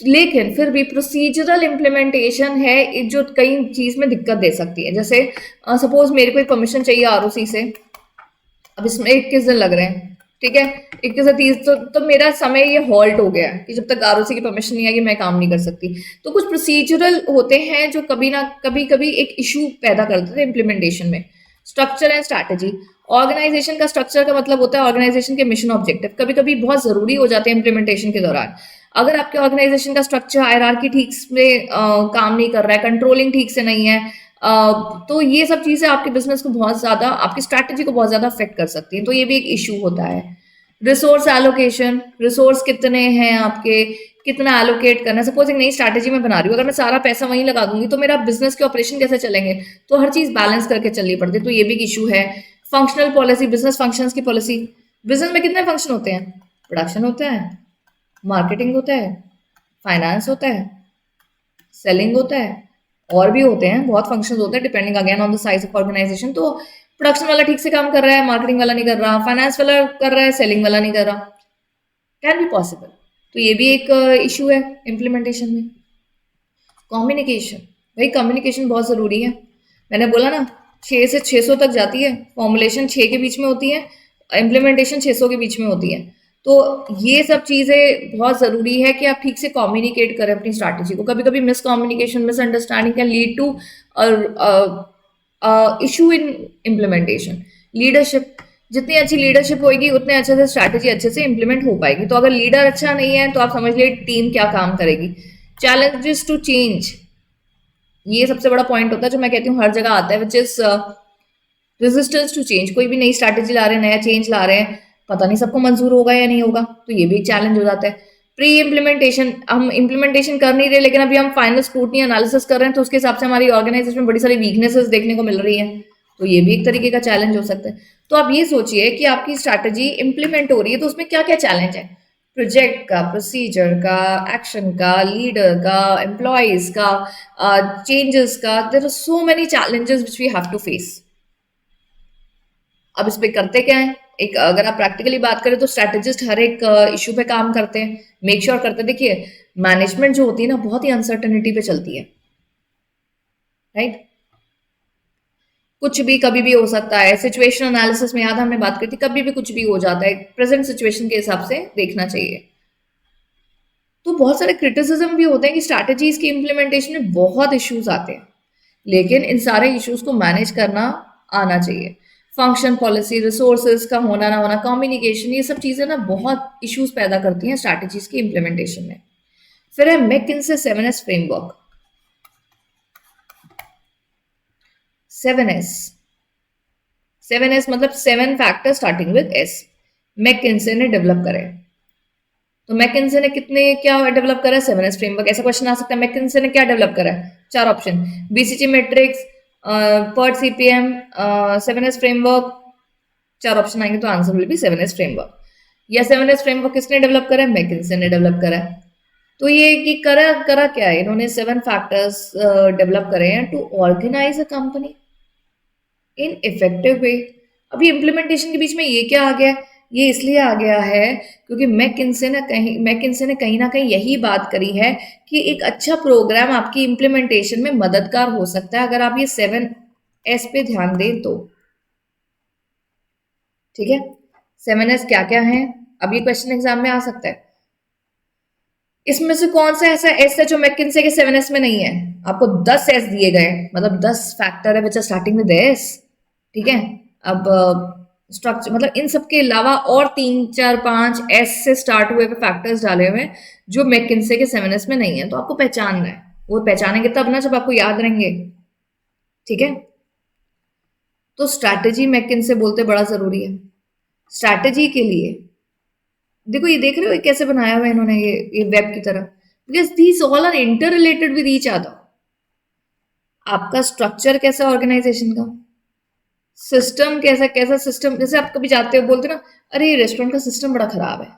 लेकिन फिर भी प्रोसीजरल इम्प्लीमेंटेशन है जो कई चीज में दिक्कत दे सकती है। जैसे सपोज मेरे को एक परमिशन चाहिए ROC से, अब इसमें 21 दिन लग रहे हैं, ठीक है, 21 से 30, तो मेरा समय ये हॉल्ट हो गया है कि जब तक ROC की परमिशन नहीं आएगी मैं काम नहीं कर सकती। तो कुछ प्रोसीजरल होते हैं जो कभी ना कभी एक इशू पैदा कर देते हैं इम्प्लीमेंटेशन में। स्ट्रक्चर एंड स्ट्रैटेजी, ऑर्गेनाइजेशन का स्ट्रक्चर का मतलब होता है ऑर्गेनाइजेशन के मिशन ऑब्जेक्टिव, कभी कभी बहुत जरूरी हो जाते हैं इम्प्लीमेंटेशन के दौरान। अगर आपके ऑर्गेनाइजेशन का स्ट्रक्चर, हायरार्की ठीक से काम नहीं कर रहा है, कंट्रोलिंग ठीक से नहीं है, तो ये सब चीजें आपके बिजनेस को बहुत ज्यादा, आपकी स्ट्रैटेजी को बहुत ज्यादा अफेक्ट कर सकती हैं, तो ये भी एक इशू होता है। रिसोर्स एलोकेशन, रिसोर्स कितने हैं आपके, कितना एलोकेट करना है। सपोज एक नई स्ट्रैटेजी में बना रही हूँ, अगर मैं सारा पैसा वहीं लगा दूंगी तो मेरा बिजनेस के ऑपरेशन कैसे चलेंगे? तो हर चीज बैलेंस करके चलनी पड़ती है, तो ये भी एक इशू है। फंक्शनल पॉलिसी, बिजनेस फंक्शंस की पॉलिसी, बिजनेस में कितने फंक्शन होते हैं? प्रोडक्शन होता है, मार्केटिंग होता है, फाइनेंस होता है, सेलिंग होता है, और भी होते हैं, बहुत फंक्शंस होते हैं depending again on the size of organisation. तो प्रोडक्शन वाला ठीक से काम कर रहा है, मार्केटिंग वाला नहीं कर रहा, फाइनेंस वाला कर रहा है, सेलिंग वाला नहीं कर रहा, कैन बी पॉसिबल। तो ये भी एक इशू है इम्प्लीमेंटेशन में। कम्युनिकेशन, भाई कम्युनिकेशन बहुत ज़रूरी है। मैंने बोला ना 6 से 600 तक जाती है, फॉर्मुलेशन 6 के बीच में होती है, इम्प्लीमेंटेशन 600 के बीच में होती है। तो ये सब चीज़ें बहुत ज़रूरी है कि आप ठीक से कम्युनिकेट करें अपनी स्ट्रैटेजी को। कभी कभी miscommunication, misunderstanding can lead to issue in implementation. Leadership, जितनी अच्छी लीडरशिप होगी उतने अच्छे से स्ट्रैटेजी अच्छे से इम्प्लीमेंट हो पाएगी। तो अगर लीडर अच्छा नहीं है तो आप समझ लीजिए टीम क्या काम करेगी। चैलेंजेस टू चेंज, ये सबसे बड़ा पॉइंट होता है जो मैं कहती हूँ हर जगह आता है, which is resistance to change. कोई भी नई स्ट्रैटेजी ला रहे हैं, नया चेंज ला रहे हैं, पता नहीं सबको मंजूर होगा या नहीं होगा, तो ये भी एक चैलेंज हो जाता है। प्री इम्प्लीमेंटेशन, हम इम्प्लीमेंटेशन कर नहीं रहे लेकिन अभी हम फाइनल स्क्रूटनी एनालिसिस कर रहे हैं, तो उसके हिसाब से हमारी ऑर्गेनाइजेशन में बड़ी सारी वीकनेसेस देखने को मिल रही हैं, तो ये भी एक तरीके का चैलेंज हो सकता है। तो आप ये सोचिए कि आपकी स्ट्रैटेजी इम्प्लीमेंट हो रही है तो उसमें क्या क्या चैलेंज है, प्रोजेक्ट का, प्रोसीजर का, एक्शन का, लीडर का, एम्प्लॉयज का, चेंजेस का, there are so many challenges which we have to face. अब इस पे करते क्या है, एक अगर आप प्रैक्टिकली बात करें तो स्ट्रैटेजिस्ट हर एक इशू पे काम करते हैं, मेक श्योर करते हैं। देखिए मैनेजमेंट जो होती है ना बहुत ही अनसर्टेनिटी पे चलती है, राइट। कुछ भी कभी भी हो सकता है। सिचुएशन एनालिसिस में याद हमने बात की थी, कभी भी कुछ भी हो जाता है, प्रेजेंट सिचुएशन के हिसाब से देखना चाहिए। तो बहुत सारे क्रिटिसिज्म भी होते हैं कि स्ट्रैटेजीज की इम्प्लीमेंटेशन में बहुत इश्यूज आते हैं, लेकिन इन सारे इश्यूज को मैनेज करना आना चाहिए। फंक्शन, पॉलिसी, रिसोर्सेज का होना ना होना, कम्युनिकेशन, ये सब चीजें ना बहुत इश्यूज पैदा करती हैं स्ट्रैटेजीज की इम्प्लीमेंटेशन में। फिर है McKinsey 7S framework. 7S, 7S मतलब 7 factor starting with S। McKinsey ने डेवलप करे, तो मैकिन्से ने कितने क्या डेवलप करा है, 7S फ्रेमवर्क। ऐसा क्वेश्चन आ सकता है मैकिन्से ने क्या डेवलप करा है, 4 option, BCG matrix, PERT CPM, 7S framework, 4 option आएंगे तो answer will be 7S framework. या 7S फ्रेमवर्क किसने डेवलप करा है, मैकिन्से ने डेवलप करा है। तो ये कि करा करा क्या है, इन्होंने 7 फैक्टर्स डेवलप करे हैं to organise a company in effective way. अभी इम्प्लीमेंटेशन के बीच में ये क्या आ गया, ये इसलिए आ गया है क्योंकि मैकिन्से ने कहीं ना कहीं यही बात करी है कि एक अच्छा प्रोग्राम आपकी इम्प्लीमेंटेशन में मददगार हो सकता है अगर आप ये 7S पे ध्यान दें तो। ठीक है, 7S क्या क्या है, अब ये क्वेश्चन एग्जाम में आ सकता है। इसमें से कौन सा ऐसा एस है जो मैकिन्से के 7S में नहीं है। आपको 10 एस दिए गए, मतलब 10 फैक्टर है which are starting with S. ठीक है, अब स्ट्रक्चर मतलब इन सब के अलावा और 3 4 5 एस से स्टार्ट हुए फैक्टर्स डाले हुए हैं जो मैकिन्से के 7S में नहीं है, तो आपको पहचानना है। वो पहचानेंगे तब ना जब आपको याद रहेंगे। ठीक है, तो स्ट्रैटेजी मैकिन्से बोलते बड़ा जरूरी है। स्ट्रैटेजी के लिए देखो ये देख रहे हो ये कैसे बनाया हुआ है इन्होंने, ये वेब की तरह, because these all are interrelated with each other. आपका स्ट्रक्चर कैसा ऑर्गेनाइजेशन का, सिस्टम कैसा कैसा सिस्टम, जैसे आप कभी जाते हो बोलते ना अरे ये रेस्टोरेंट का सिस्टम बड़ा खराब है,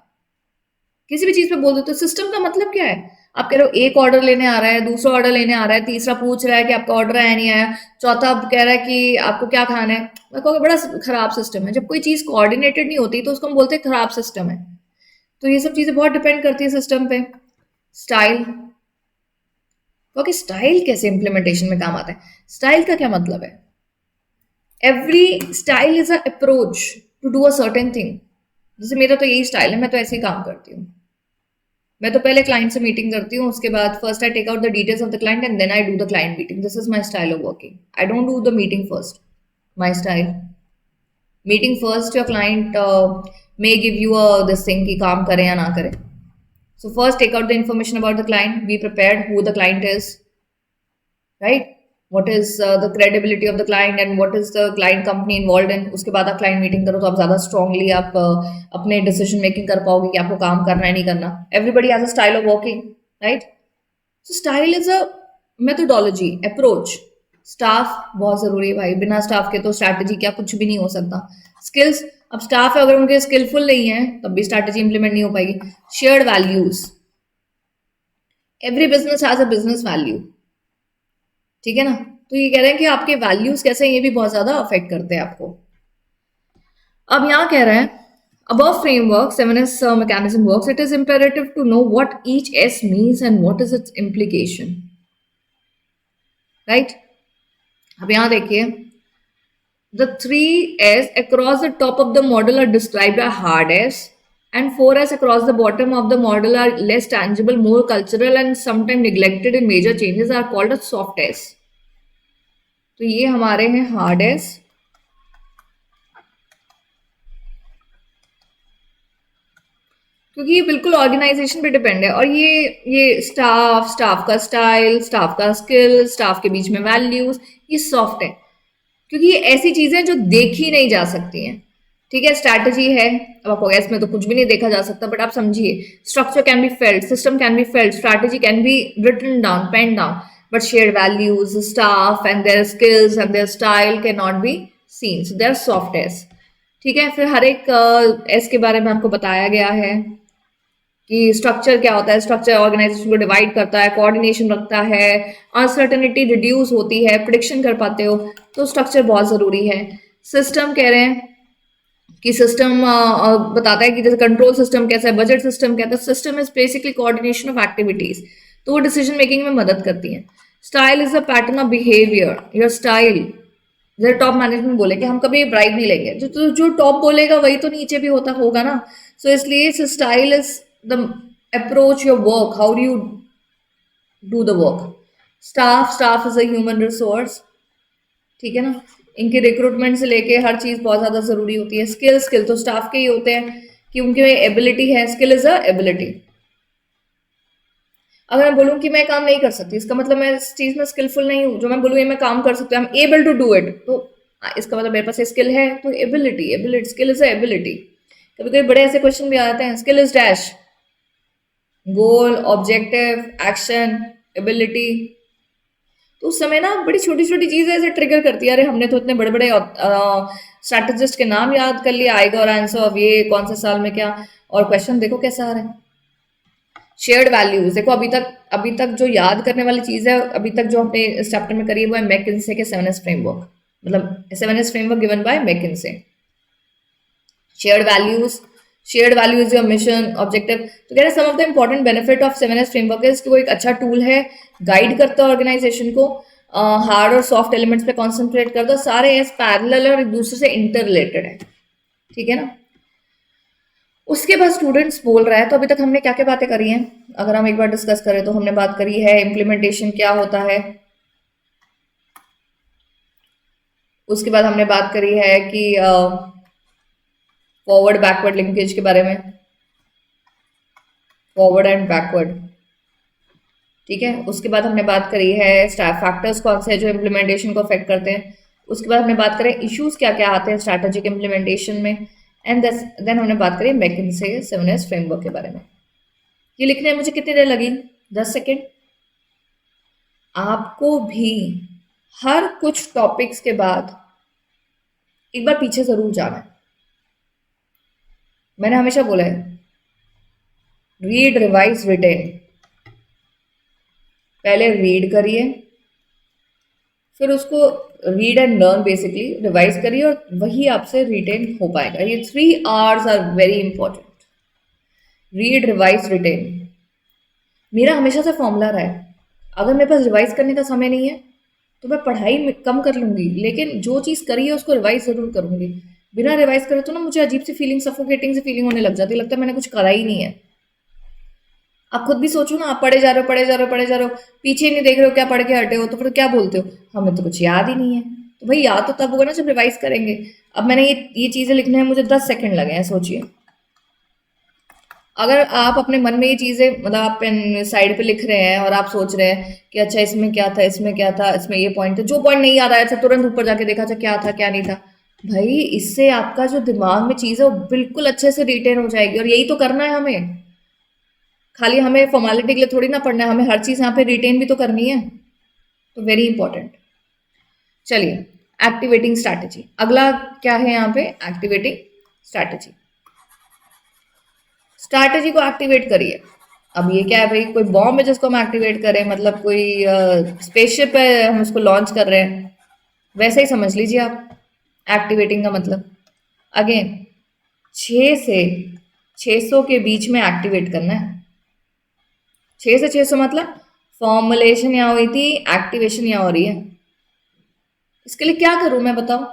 किसी भी चीज पे बोल देते हो। सिस्टम का मतलब क्या है, आप कह रहे हो एक ऑर्डर लेने आ रहा है, दूसरा ऑर्डर लेने आ रहा है, तीसरा पूछ रहा है कि आपका ऑर्डर आया नहीं आया, चौथा कह रहा है कि आपको क्या खाना है। मैं कहूँगा बड़ा खराब सिस्टम है। जब कोई चीज कोऑर्डिनेटेड नहीं होती तो उसको हम बोलते हैं खराब सिस्टम है। तो ये सब चीजें बहुत डिपेंड करती है सिस्टम पे। स्टाइल, क्योंकि स्टाइल कैसे इंप्लीमेंटेशन में काम आता है। स्टाइल का क्या मतलब है, every style is a approach to do a certain thing. जैसे मेरा तो यही स्टाइल है, मैं तो ऐसे ही काम करती हूँ। मैं तो पहले क्लाइंट से मीटिंग करती हूँ, उसके बाद first I take out the details of the client and then I do the client meeting. This is my style of working. I don't do the meeting first. My style, meeting first, your client may give you a this thing कि काम करें या ना करें। So first take out the information about the client, be prepared who the client is, right? What is the credibility of the client and what is the client company involved in। उसके बाद आप client meeting करो तो आप ज़्यादा strongly आप अपने decision making कर पाओगे कि आपको काम करना है नहीं करना। Everybody has a style of working, right? So style is a methodology, approach। Staff बहुत जरूरी है भाई, बिना स्टाफ के तो स्ट्रैटेजी क्या कुछ भी नहीं हो सकता। स्किल्स, अब स्टाफ है अगर उनके स्किलफुल नहीं है तब भी स्ट्रैटेजी इंप्लीमेंट नहीं हो पाएगी। Shared values, every business has a business value. ठीक है ना, तो ये कह रहे हैं कि आपके वैल्यूज कैसे हैं, ये भी बहुत ज्यादा अफेक्ट करते हैं आपको। अब यहाँ कह रहे हैं above framework 7S mechanism works, it is imperative to know what each S means and what is its implication, right? अब यहाँ देखिए, the 3S across the top of the model are described as hard S, and 4S across the bottom of the model are less tangible, more cultural, and sometimes neglected in major changes are called as soft S. तो ये हमारे हैं hard S, क्योंकि ये बिल्कुल organisation पे depend है, और ये स्टाफ का स्टाइल, स्टाफ का स्किल, स्टाफ के बीच में वैल्यूज, ये सॉफ्ट है, क्योंकि ये ऐसी चीजें जो देखी नहीं जा सकती हैं। ठीक है, स्ट्रैटेजी है, अब आपको इसमें तो कुछ भी नहीं देखा जा सकता, बट आप समझिए, structure can be felt, system can be felt, strategy can be written down, pen down, but shared values, staff and their skills and their style can not be seen, so their soft S. ठीक है, फिर हर एक S के बारे में आपको बताया गया है कि स्ट्रक्चर क्या होता है, स्ट्रक्चर ऑर्गेनाइजेशन को डिवाइड करता है, कोऑर्डिनेशन रखता है, अनसर्टेनिटी रिड्यूस होती है, प्रिडिक्शन कर पाते हो, तो स्ट्रक्चर बहुत जरूरी है। सिस्टम कह रहे हैं कि सिस्टम बताता है कि जैसे कंट्रोल सिस्टम कैसा है, बजट सिस्टम क्या है, system is basically coordination of activities, तो वो डिसीजन मेकिंग में मदद करती है। Style is a pattern of behaviour, your style, जैसे टॉप मैनेजमेंट बोले कि हम कभी ब्राइब नहीं लेंगे, जो टॉप बोलेगा वही तो नीचे भी होगा ना, सो इसलिए style is the approach your work, how do you do the work. Staff is a human resource, ठीक है ना, इनके रिक्रूटमेंट से लेके हर चीज बहुत ज्यादा जरूरी होती है। स्किल तो स्टाफ के ही होते हैं कि उनके एबिलिटी है, स्किल इज अ एबिलिटी। अगर मैं बोलूँ कि मैं काम नहीं कर सकती, इसका मतलब मैं इस चीज में स्किलफुल नहीं हूँ, जो मैं बोलूँ ये मैं काम कर सकती हूँ, I am able to do it, तो इसका मतलब मेरे पास स्किल है, तो ability skill is a ability. कभी कभी बड़े ऐसे क्वेश्चन भी आते हैं, skill is dash, goal, objective, action, ability, तो उस समय ना बड़ी छोटी छोटी चीजें ऐसे ट्रिगर करती है, अरे हमने तो इतने बड़े बड़े स्ट्रैटेजिस्ट के नाम याद कर लिया, आएगा और आंसर ऑफ ये कौन से साल में क्या, और क्वेश्चन देखो कैसा आ रहा है। शेयर्ड वैल्यूज देखो, अभी तक जो याद करने वाली चीज है, अभी तक जो हमने इस चैप्टर में करी है, वो है मैकिन्से के 7S फ्रेमवर्क, मतलब 7S framework given by McKinsey. Shared value is your mission objective, तो कह रहे some of the important benefit of 7S framework is कि वो एक अच्छा टूल है, गाइड करता है ऑर्गेनाइजेशन को, हार्ड और सॉफ्ट एलिमेंट्स पे कॉन्सेंट्रेट करता है, सारे एस पैरेलल और एक दूसरे से इंटर रिलेटेड है। ठीक है ना, उसके बाद स्टूडेंट्स बोल रहा है, तो अभी तक हमने क्या क्या बातें करी हैं, अगर हम एक बार डिस्कस करें तो हमने बात करी है इम्प्लीमेंटेशन क्या होता है, उसके बाद हमने बात करी है कि फॉरवर्ड बैकवर्ड लिंकेज के बारे में, फॉरवर्ड एंड बैकवर्ड। ठीक है, उसके बाद हमने बात करी है स्टाफ फैक्टर्स कौन से हैं जो इम्प्लीमेंटेशन को अफेक्ट करते हैं, उसके बाद हमने बात करें इश्यूज क्या क्या आते हैं स्ट्रैटेजिक इम्प्लीमेंटेशन में, एंड देन हमने बात करी मैकिन्से 7S फ्रेमवर्क के बारे में। ये लिखने में मुझे कितनी देर लगी, 10 सेकेंड। आपको भी हर कुछ टॉपिक्स के बाद एक बार पीछे जरूर जाना है, मैंने हमेशा बोला है रीड रिवाइज रिटेन, पहले रीड करिए, फिर उसको read and learn basically revise करिए, और वही आपसे रिटेन हो पाएगा। ये 3 R's are very important, read revise retain. मेरा हमेशा से फॉर्मूला रहा है, अगर मेरे पास रिवाइज करने का समय नहीं है तो मैं पढ़ाई कम कर लूंगी, लेकिन जो चीज़ करी है उसको रिवाइज जरूर करूंगी। बिना रिवाइज करे तो ना मुझे अजीब सी फीलिंग, सफोकेटिंग सी फीलिंग होने लग जाती है, लगता है मैंने कुछ करा ही नहीं है। आप खुद भी सोचो ना, आप पढ़े जा रहे हो, पीछे नहीं देख रहे हो, क्या पढ़ के हटे हो, तो फिर क्या बोलते हो, हमें तो कुछ याद ही नहीं है। तो भाई याद तो तब होगा ना जब रिवाइज करेंगे। अब मैंने ये चीजें लिखने में मुझे 10 सेकंड लगे हैं, सोचिए। अगर आप अपने मन में ये चीजें, मतलब आप पेन साइड पे लिख रहे हैं और आप सोच रहे हैं कि अच्छा इसमें क्या था, इसमें ये पॉइंट था, जो पॉइंट नहीं याद आया, अच्छा तुरंत ऊपर जाके देखा, अच्छा क्या था क्या नहीं था, भाई इससे आपका जो दिमाग में चीज है वो बिल्कुल अच्छे से रिटेन हो जाएगी, और यही तो करना है हमें। खाली हमें फॉर्मेलिटी के लिए थोड़ी ना पढ़ना है, हमें हर चीज यहाँ पे रिटेन भी तो करनी है, तो वेरी इंपॉर्टेंट। चलिए, एक्टिवेटिंग स्ट्रैटेजी, अगला क्या है यहाँ पे, एक्टिवेटिंग स्ट्रैटेजी। स्ट्रैटेजी को एक्टिवेट करिए। अब ये क्या है भाई, कोई बॉम्ब है जिसको हम एक्टिवेट करें, मतलब कोई स्पेसशिप है हम उसको लॉन्च कर रहे हैं, वैसे ही समझ लीजिए आप एक्टिवेटिंग का मतलब। अगेन 6 से 600 के बीच में एक्टिवेट करना है। 6 से 600 मतलब फॉर्मुलेशन यहाँ हुई थी, एक्टिवेशन यहाँ हो रही है। इसके लिए क्या करूं मैं बताओ?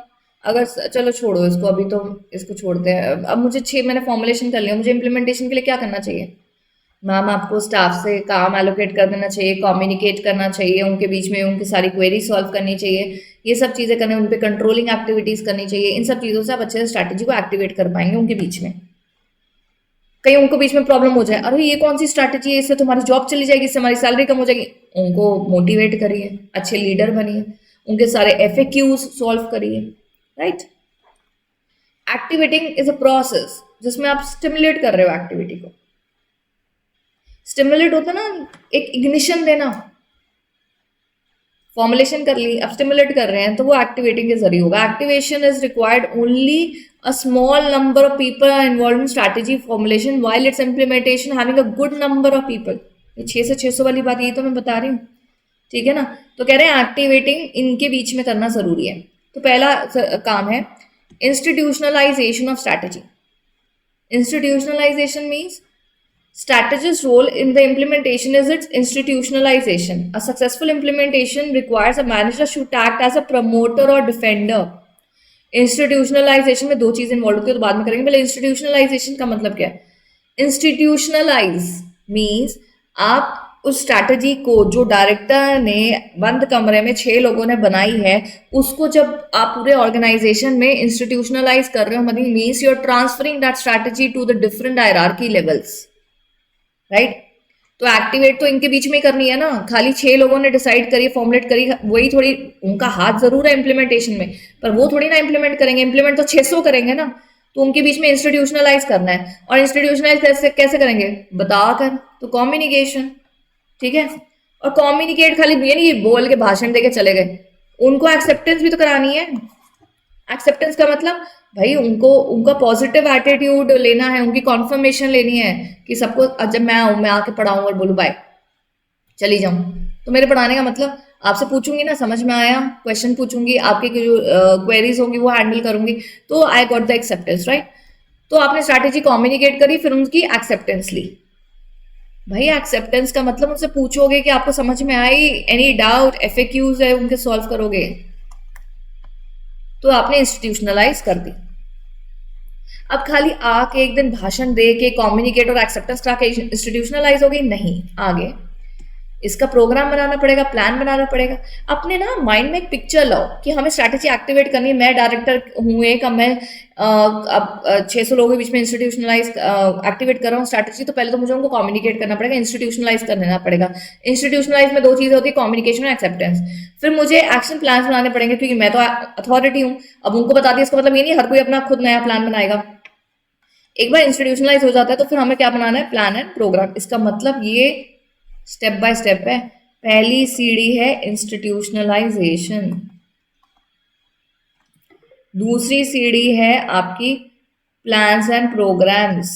अगर चलो छोड़ो इसको, अभी तो इसको छोड़ते हैं। अब मुझे 6 मैंने फॉर्मुलेशन कर लिया, मुझे इम्प्लीमेंटेशन के लिए क्या करना चाहिए? मैम आपको स्टाफ से काम एलोकेट कर देना चाहिए, कम्युनिकेट करना चाहिए, उनके बीच में उनकी सारी क्वेरी सॉल्व करनी चाहिए, ये सब चीज़ें करने, उन पे कंट्रोलिंग एक्टिविटीज़ करनी चाहिए। इन सब चीज़ों से आप अच्छे से स्ट्रैटेजी को एक्टिवेट कर पाएंगे उनके बीच में। कहीं उनको बीच में प्रॉब्लम हो जाए, अरे ये कौन सी स्ट्रैटेजी है, इससे तुम्हारी जॉब चली जाएगी, इससे हमारी सैलरी कम हो जाएगी, उनको मोटिवेट करिए, अच्छे लीडर बनिए, उनके सारे एफएक्यूज सॉल्व करिए, right. Activating is a process जिसमें आप स्टिमुलेट कर रहे हो एक्टिविटी को। स्टिमुलेट होता ना, एक इग्निशन देना। फॉर्मुलेशन कर ली, अब स्टिमुलेट कर रहे हैं, तो वो एक्टिवेटिंग के जरिए होगा। Activation is required only a small number of people are involve in strategy formulation while its implementation having a good number of people. ये 6 से 600 वाली बात, यही तो मैं बता रही हूँ, ठीक है ना। तो कह रहे हैं एक्टिवेटिंग इनके बीच में करना जरूरी है। तो पहला काम है institutionalisation of strategy. Institutionalisation means strategist's role in the implementation is its institutionalization. A successful implementation requires a manager should act as a promoter or defender. Institutionalisation में दो चीज इन्वॉल्व होती है, तो बाद में करेंगे। पहले इंस्टीट्यूशनलाइजेशन का मतलब क्या है? इंस्टीट्यूशनलाइज मीन्स आप उस स्ट्रैटेजी को जो डायरेक्टर ने बंद कमरे में 6 लोगों ने बनाई है, उसको जब आप पूरे ऑर्गेनाइजेशन में इंस्टीट्यूशनलाइज कर रहे हो, मतलब means you are transferring that strategy to the different hierarchy levels, right. तो एक्टिवेट तो इनके बीच में करनी है ना, खाली 6 लोगों ने डिसाइड करी, फॉर्मुलेट करी, वही थोड़ी, उनका हाथ जरूर है इम्प्लीमेंटेशन में, पर वो थोड़ी ना इम्प्लीमेंट करेंगे, इम्प्लीमेंट तो 600 करेंगे ना। तो उनके बीच में इंस्टीट्यूशनलाइज करना है, और इंस्टीट्यूशनलाइज कैसे कैसे करेंगे? बताकर, तो कम्युनिकेशन, ठीक है। और कम्युनिकेट खाली ये नहीं बोल के भाषण देके चले गए, उनको एक्सेप्टेंस भी तो करानी है। एक्सेप्टेंस का मतलब भाई उनको उनका पॉजिटिव एटीट्यूड लेना है, उनकी कॉन्फर्मेशन लेनी है कि सबको, जब मैं आऊं, मैं आके पढ़ाऊं और बोलूं बाय चली जाऊं, तो मेरे पढ़ाने का मतलब आपसे पूछूंगी ना, समझ में आया, क्वेश्चन पूछूंगी, आपके जो क्वेरीज होंगी वो हैंडल करूंगी, तो I got the acceptance, right. तो आपने स्ट्रैटेजी कम्युनिकेट करी, फिर उनकी एक्सेप्टेंस ली। भाई एक्सेप्टेंस का मतलब उनसे पूछोगे कि आपको समझ में आई, एनी डाउट, एफएक्यूज है उनके सॉल्व करोगे, तो आपने इंस्टीट्यूशनलाइज कर दी। अब खाली आके एक दिन भाषण दे के कम्युनिकेट और एक्सेप्टेंस करा के इंस्टीट्यूशनलाइज हो गई? नहीं, आगे इसका प्रोग्राम बनाना पड़ेगा, प्लान बनाना पड़ेगा। अपने ना माइंड में एक पिक्चर लाओ कि हमें स्ट्रैटेजी एक्टिवेट करनी है, मैं डायरेक्टर हूँ एक, अब मैं अब 600 लोगों के बीच में इंस्टीट्यूशनलाइज एक्टिवेट कर रहा हूँ स्ट्रैटेजी, तो पहले तो मुझे उनको कम्युनिकेट करना पड़ेगा, इंस्टीट्यूशनलाइज करना पड़ेगा। इंस्टीट्यूशनलाइज में दो चीजें होती है, कम्युनिकेशन और एक्सेप्टेंस। फिर मुझे एक्शन प्लान बनाने पड़ेंगे, क्योंकि मैं तो अथॉरिटी हूँ। अब उनको बता दिया, इसका मतलब ये नहीं हर कोई अपना खुद नया प्लान बनाएगा। एक बार इंस्टीट्यूशनलाइज हो जाता है तो फिर हमें क्या बनाना है? Plan and programme. इसका मतलब ये स्टेप बाय स्टेप है। पहली सीढ़ी है इंस्टीट्यूशनलाइजेशन, दूसरी सीढ़ी है आपकी प्लान्स एंड प्रोग्राम्स,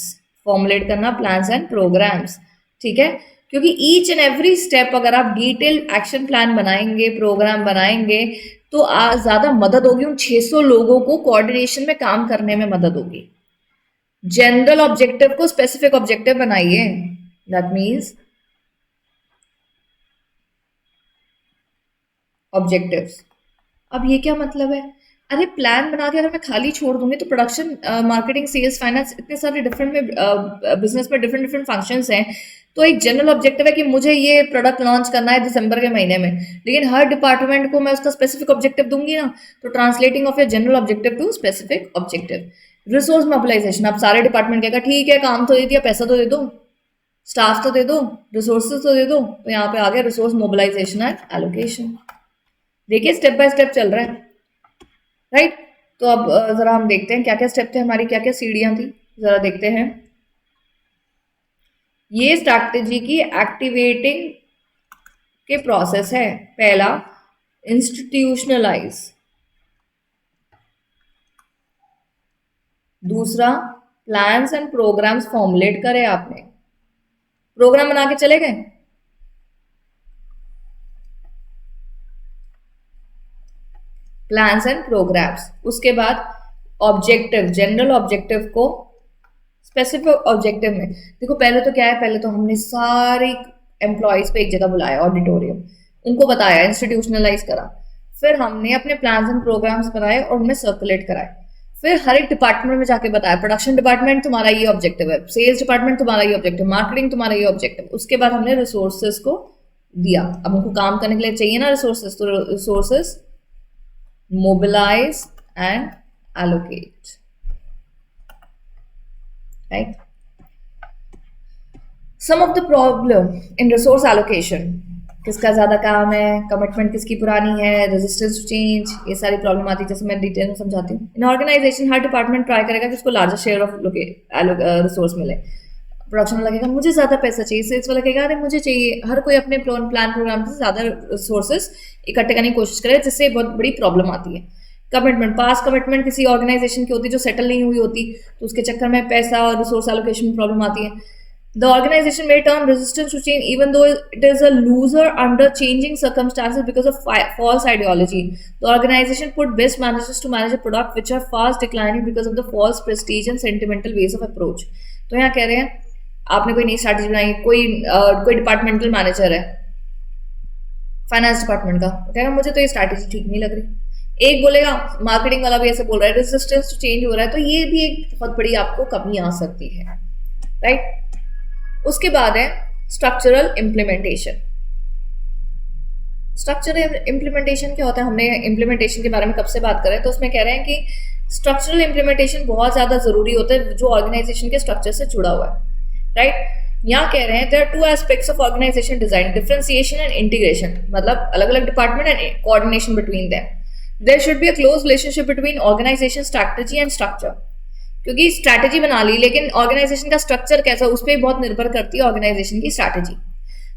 फॉर्मुलेट करना प्लान्स एंड प्रोग्राम्स, ठीक है। क्योंकि ईच एंड एवरी स्टेप अगर आप डिटेल एक्शन प्लान बनाएंगे, प्रोग्राम बनाएंगे, तो ज्यादा मदद होगी उन 600 लोगों को कोऑर्डिनेशन में काम करने में मदद होगी। जनरल ऑब्जेक्टिव को स्पेसिफिक ऑब्जेक्टिव बनाइए, दैट मीन्स ऑब्जेक्टिव्स। अब ये क्या मतलब है? अरे प्लान बना के अगर मैं खाली छोड़ दूंगी तो प्रोडक्शन, मार्केटिंग, सेल्स, फाइनेंस, इतने सारे डिफरेंट में बिजनेस में डिफरेंट डिफरेंट फंक्शंस हैं। तो एक जनरल ऑब्जेक्टिव है कि मुझे ये प्रोडक्ट लॉन्च करना है दिसंबर के महीने में, लेकिन हर डिपार्टमेंट को मैं उसका स्पेसिफिक ऑब्जेक्टिव दूंगी ना। तो translating of a general objective to specific objective. Resource mobilisation, आप सारे डिपार्टमेंट कहेगा ठीक है काम तो दे दिया, पैसा तो दे दो, स्टाफ तो दे दो, रिसोर्सेज तो दे दो, तो यहाँ पे आ गया रिसोर्स मोबिलाइजेशन एंड एलोकेशन। देखिए स्टेप बाय स्टेप चल रहा है, राइट। तो अब जरा हम देखते हैं क्या क्या स्टेप थे हमारी, क्या क्या सीढ़ियां थी, जरा देखते हैं। ये स्ट्रैटेजी की एक्टिवेटिंग के प्रोसेस है। पहला इंस्टीट्यूशनलाइज, दूसरा प्लान्स एंड प्रोग्राम्स फॉर्मुलेट करे आपने, प्रोग्राम बना के चले गए। प्लान्स एंड प्रोग्राम्स, उसके बाद ऑब्जेक्टिव, जनरल ऑब्जेक्टिव को स्पेसिफिक ऑब्जेक्टिव में देखो। पहले तो क्या है, पहले तो हमने सारे एम्प्लॉयज को एक जगह बुलाया, ऑडिटोरियम, उनको बताया, इंस्टीट्यूशनलाइज करा। फिर हमने अपने प्लान्स एंड प्रोग्राम्स बनाए और उनमें सर्कुलेट कराए। फिर हर एक डिपार्टमेंट में जाके बताया, प्रोडक्शन डिपार्टमेंट तुम्हारा ये ऑब्जेक्टिव है, सेल्स डिपार्टमेंट तुम्हारा ये ऑब्जेक्टिव, मार्केटिंग तुम्हारा ये ऑब्जेक्टिव। उसके बाद हमने रिसोर्सेज को दिया। अब उनको काम करने के लिए चाहिए ना रिसोर्सेज, तो resources mobilise and allocate, right. Some of the problem in resource allocation, किसका ज्यादा काम है, कमिटमेंट किसकी पुरानी है, रेजिस्टेंस टू चेंज, ये सारी प्रॉब्लम आती है। जैसे मैं डिटेल में समझाती हूँ। इन ऑर्गेनाइजेशन हर डिपार्टमेंट ट्राई करेगा कि उसको लार्जर शेयर ऑफ रिसोर्स मिले। प्रोडक्शन लगेगा मुझे ज्यादा पैसा चाहिए, सेल्स वाला कहेगा अरे मुझे चाहिए। हर कोई अपने प्लान प्रोग्राम से ज्यादा रिसोर्सेज इकट्ठे करने की कोशिश करे, जिससे बहुत बड़ी प्रॉब्लम आती है। कमिटमेंट, पास कमिटमेंट किसी ऑर्गेनाइजेशन की होती है जो सेटल नहीं हुई होती, तो उसके चक्कर में पैसा और रिसोर्स एलोकेशन में प्रॉब्लम आती है। The organization may turn resistant to change even though it is a loser under changing circumstances because of false ideology. The organization put best managers to manage a product which are fast declining because of the false prestige and sentimental ways of approach. तो यहाँ कह रहे हैं आपने कोई नई strategy बनाई, कोई डिपार्टमेंटल मैनेजर है फाइनेंस डिपार्टमेंट का, कहेगा मुझे तो ये स्ट्रैटेजी ठीक नहीं लग रही। एक बोलेगा, मार्केटिंग वाला भी ऐसे बोल रहा है, रेजिस्टेंस टू चेंज हो रहा है, तो ये भी एक बहुत बड़ी आपको कमी आ सकती है, राइट। उसके बाद है स्ट्रक्चरल इम्प्लीमेंटेशन। स्ट्रक्चरल इम्प्लीमेंटेशन क्या होता है, हमने इम्प्लीमेंटेशन के बारे में कब से बात करें, तो उसमें कह रहे हैं कि स्ट्रक्चरल इम्प्लीमेंटेशन बहुत ज्यादा जरूरी होता है जो ऑर्गेनाइजेशन के स्ट्रक्चर से जुड़ा हुआ है, राइट। यहाँ कह रहे हैं there are two aspects of organisation design, differentiation and integration, मतलब अलग अलग department and coordination between them. There should be a close relationship between organisation strategy and structure, क्योंकि स्ट्रैटेजी बना ली लेकिन ऑर्गेनाइजेशन का स्ट्रक्चर कैसा, उस पर बहुत निर्भर करती है ऑर्गेनाइजेशन की strategy.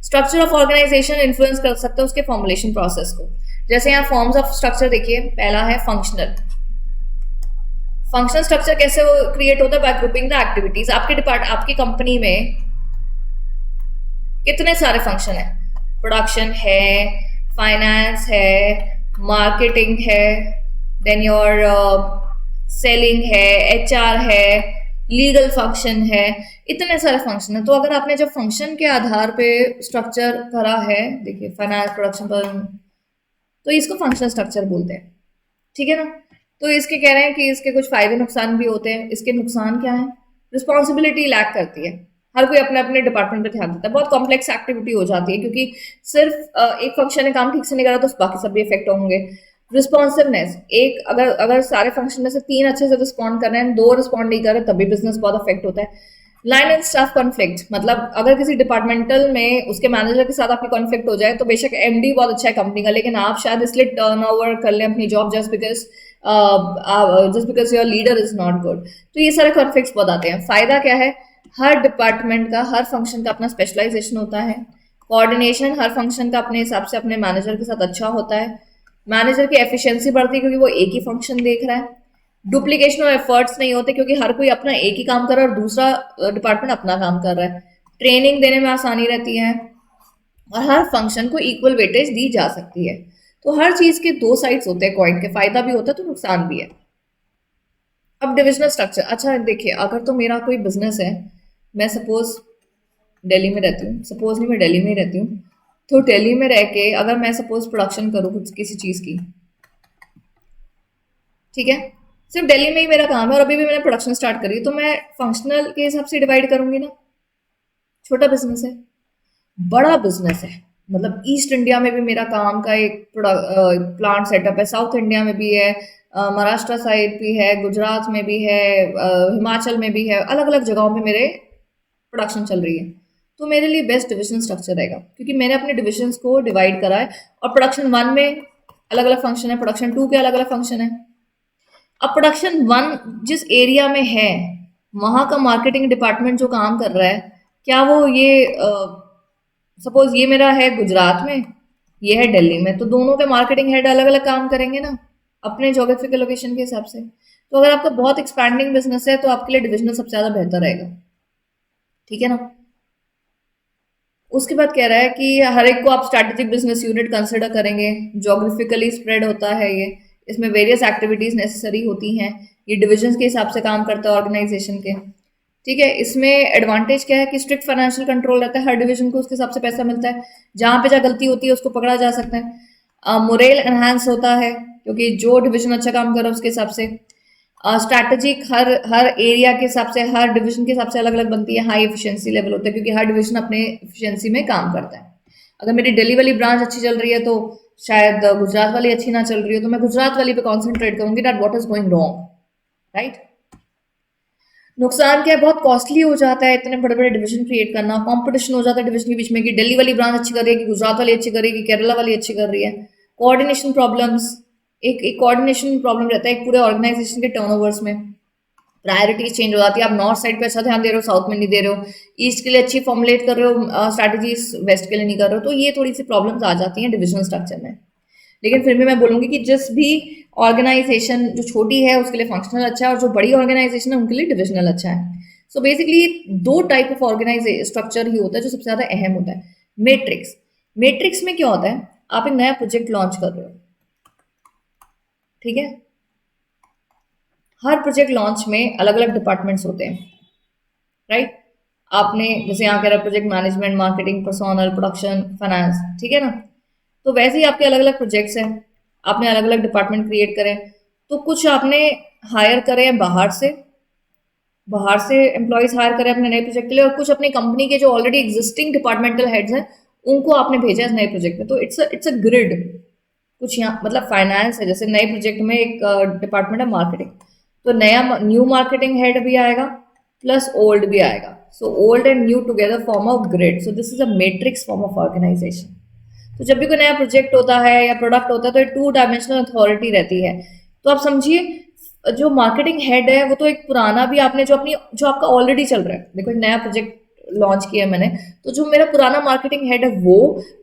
Structure of organisation influence कर सकता है उसके फॉर्मुलेशन प्रोसेस को। जैसे यहाँ फॉर्म्स ऑफ स्ट्रक्चर देखिए, पहला है फंक्शनल। फंक्शनल स्ट्रक्चर कैसे क्रिएट होता है, बाय ग्रुपिंग द एक्टिविटीज। आपकी कंपनी में कितने सारे फंक्शन है, प्रोडक्शन है, फाइनेंस है, मार्केटिंग है, देन योर सेलिंग है, एचआर है, लीगल फंक्शन है, इतने सारे फंक्शन है। तो अगर आपने जब फंक्शन के आधार पे स्ट्रक्चर करा है, देखिए फाइनेंस, प्रोडक्शन पर, तो इसको फंक्शनल स्ट्रक्चर बोलते हैं, ठीक है ना। तो इसके कह रहे हैं कि इसके कुछ फायदे नुकसान भी होते हैं। इसके नुकसान क्या है, रिस्पॉन्सिबिलिटी लैक करती है, हर कोई अपने अपने डिपार्टमेंट पे ध्यान देता है, बहुत कॉम्प्लेक्स एक्टिविटी हो जाती है, क्योंकि सिर्फ एक फंक्शन ने काम ठीक से नहीं करा तो बाकी सब भी इफेक्ट होंगे। रिस्पॉन्सिवनेस, एक अगर सारे फंक्शन में से 3 अच्छे से रिस्पॉन्ड कर रहे हैं, 2 रिस्पॉन्ड नहीं कर रहे, तब भी बिजनेस बहुत अफेक्ट होता है। लाइन एंड स्टाफ कॉन्फ्लिक्ट, मतलब अगर किसी डिपार्टमेंटल में उसके मैनेजर के साथ आपकी कॉन्फ्लिक्ट हो जाए, तो बेशक एमडी बहुत अच्छा है कंपनी का, लेकिन आप शायद इसलिए टर्नओवर कर लें अपनी job just because your leader is not good. तो ये सारे कॉन्फ्लिक्ट्स बहुत आते हैं। फायदा क्या है, हर डिपार्टमेंट का, हर फंक्शन का अपना स्पेशलाइजेशन होता है। कोऑर्डिनेशन, हर फंक्शन का अपने हिसाब से अपने मैनेजर के साथ अच्छा होता है। मैनेजर की एफिशिएंसी बढ़ती है क्योंकि वो एक ही फंक्शन देख रहा है। डुप्लीकेशन और एफर्ट्स नहीं होते क्योंकि हर कोई अपना एक ही काम कर रहा है और दूसरा डिपार्टमेंट अपना काम कर रहा है। ट्रेनिंग देने में आसानी रहती है और हर फंक्शन को इक्वल वेटेज दी जा सकती है। तो हर चीज के 2 साइड्स होते हैं कॉइन के, फायदा भी होता है तो नुकसान भी है। अब डिविजनल स्ट्रक्चर, अच्छा देखिए, अगर तो मेरा कोई बिजनेस है, मैं सपोज दिल्ली में रहती हूँ, सपोज नहीं मैं दिल्ली में ही रहती हूँ, तो दिल्ली में रह के अगर मैं सपोज प्रोडक्शन करूँ कुछ किसी चीज़ की, ठीक है, सिर्फ दिल्ली में ही मेरा काम है और अभी भी मैंने प्रोडक्शन स्टार्ट करी, तो मैं फंक्शनल के हिसाब से डिवाइड करूंगी ना। छोटा बिजनेस है, बड़ा बिजनेस है, मतलब ईस्ट इंडिया में भी मेरा काम का एक प्लांट सेटअप है, साउथ इंडिया में भी है, महाराष्ट्र साइड भी है, गुजरात में भी है, हिमाचल में भी है, अलग अलग जगहों पे मेरे प्रोडक्शन चल रही है। तो मेरे लिए बेस्ट डिविजन स्ट्रक्चर रहेगा क्योंकि मैंने अपने डिविजन्स को डिवाइड करा है और प्रोडक्शन 1 में अलग अलग फंक्शन है, प्रोडक्शन 2 के अलग अलग फंक्शन है। अब प्रोडक्शन 1 जिस एरिया में है, वहां का मार्केटिंग डिपार्टमेंट जो काम कर रहा है, क्या वो ये सपोज ये मेरा है गुजरात में, ये है दिल्ली में, तो दोनों के मार्केटिंग हेड अलग अलग काम करेंगे ना अपने जोग्राफिकल लोकेशन के हिसाब से। तो अगर आपका बहुत एक्सपैंडिंग बिजनेस है तो आपके लिए डिविजनल सबसे ज्यादा बेहतर रहेगा, ठीक है ना। उसके बाद कह रहा है कि हर एक को आप स्ट्रैटेजिक बिजनेस यूनिट कंसिडर करेंगे, जोग्राफिकली स्प्रेड होता है ये, इसमें वेरियस एक्टिविटीज नेसेसरी होती हैं, ये डिविजन्स के हिसाब से काम करता है ऑर्गेनाइजेशन के। ठीक है, इसमें एडवांटेज क्या है कि स्ट्रिक्ट फाइनेंशियल कंट्रोल रहता है, हर डिवीजन को उसके हिसाब से पैसा मिलता है, जहां पे जहाँ गलती होती है उसको पकड़ा जा सकता है। मोरल एनहांस होता है क्योंकि जो डिवीजन अच्छा काम कर रहा है उसके हिसाब से। स्ट्रैटेजिक हर हर एरिया के हिसाब से, हर डिवीजन के हिसाब से अलग अलग बनती है, हाई एफिशिएंसी लेवल होता है क्योंकि हर डिवीजन अपने एफिशिएंसी में काम करता है। अगर मेरी दिल्ली वाली ब्रांच अच्छी चल रही है तो शायद गुजरात वाली अच्छी ना चल रही हो, तो मैं गुजरात वाली पे कॉन्सेंट्रेट करूंगी, that what is going wrong, right. नुकसान क्या है, बहुत कॉस्टली हो जाता है इतने बड़े बड़े डिवीजन क्रिएट करना, कंपटीशन हो जाता है डिवीजन के बीच में कि दिल्ली वाली ब्रांच अच्छी कर रही है कि गुजरात वाली अच्छी कर रही है कि केरला वाली अच्छी कर रही है। कोऑर्डिनेशन प्रॉब्लम्स, एक कोऑर्डिनेशन प्रॉब्लम रहता है एक पूरे ऑर्गेनाइजेशन के टर्नओवर्स में, प्रायोरिटीज चेंज हो जाती है, आप नॉर्थ साइड पे अच्छा ध्यान दे रहे हो, साउथ में नहीं दे रहे हो, ईस्ट के लिए अच्छी फॉर्मुलेट कर रहे हो स्ट्रैटेजीज, वेस्ट के लिए नहीं कर रहे हो, तो ये थोड़ी सी प्रॉब्लम्स आ जाती हैं डिविजनल स्ट्रक्चर में। लेकिन फिर भी मैं बोलूंगी कि जिस भी ऑर्गेनाइजेशन जो छोटी है उसके लिए फंक्शनल अच्छा है, और जो बड़ी ऑर्गेनाइजेशन है उनके लिए डिविजनल अच्छा है। सो बेसिकली दो टाइप ऑफ ऑर्गेनाइजेशन स्ट्रक्चर ही होता है जो सबसे ज्यादा अहम होता है। मैट्रिक्स, मैट्रिक्स में क्या होता है, आप एक नया प्रोजेक्ट लॉन्च कर रहे हो, ठीक है, हर प्रोजेक्ट लॉन्च में अलग अलग डिपार्टमेंट्स होते हैं, राइट। आपने जैसे यहाँ कह रहा है project management, marketing, personnel, production, finance, ठीक है ना। तो वैसे ही आपके अलग अलग प्रोजेक्ट्स हैं, आपने अलग अलग डिपार्टमेंट क्रिएट करे, तो कुछ आपने हायर करे हैं बाहर से एम्प्लॉयज हायर करें अपने नए प्रोजेक्ट के लिए, और कुछ अपनी कंपनी के जो ऑलरेडी एग्जिस्टिंग डिपार्टमेंटल हेड्स हैं उनको आपने भेजा है नए प्रोजेक्ट में, तो इट्स अ ग्रिड। कुछ यहाँ मतलब फाइनेंस है, जैसे नए प्रोजेक्ट में एक डिपार्टमेंट है मार्केटिंग, तो नया न्यू मार्केटिंग हेड भी आएगा प्लस ओल्ड भी आएगा, so old and new together form of grid, so this is a matrix form of organisation. तो जब भी कोई नया प्रोजेक्ट होता है या प्रोडक्ट होता है तो एक टू डायमेंशनल अथॉरिटी रहती है। तो आप समझिए जो मार्केटिंग हेड है वो तो एक पुराना भी, आपने जो आपका ऑलरेडी चल रहा है, देखो एक नया प्रोजेक्ट लॉन्च किया है मैंने, तो जो मेरा पुराना मार्केटिंग हेड है वो,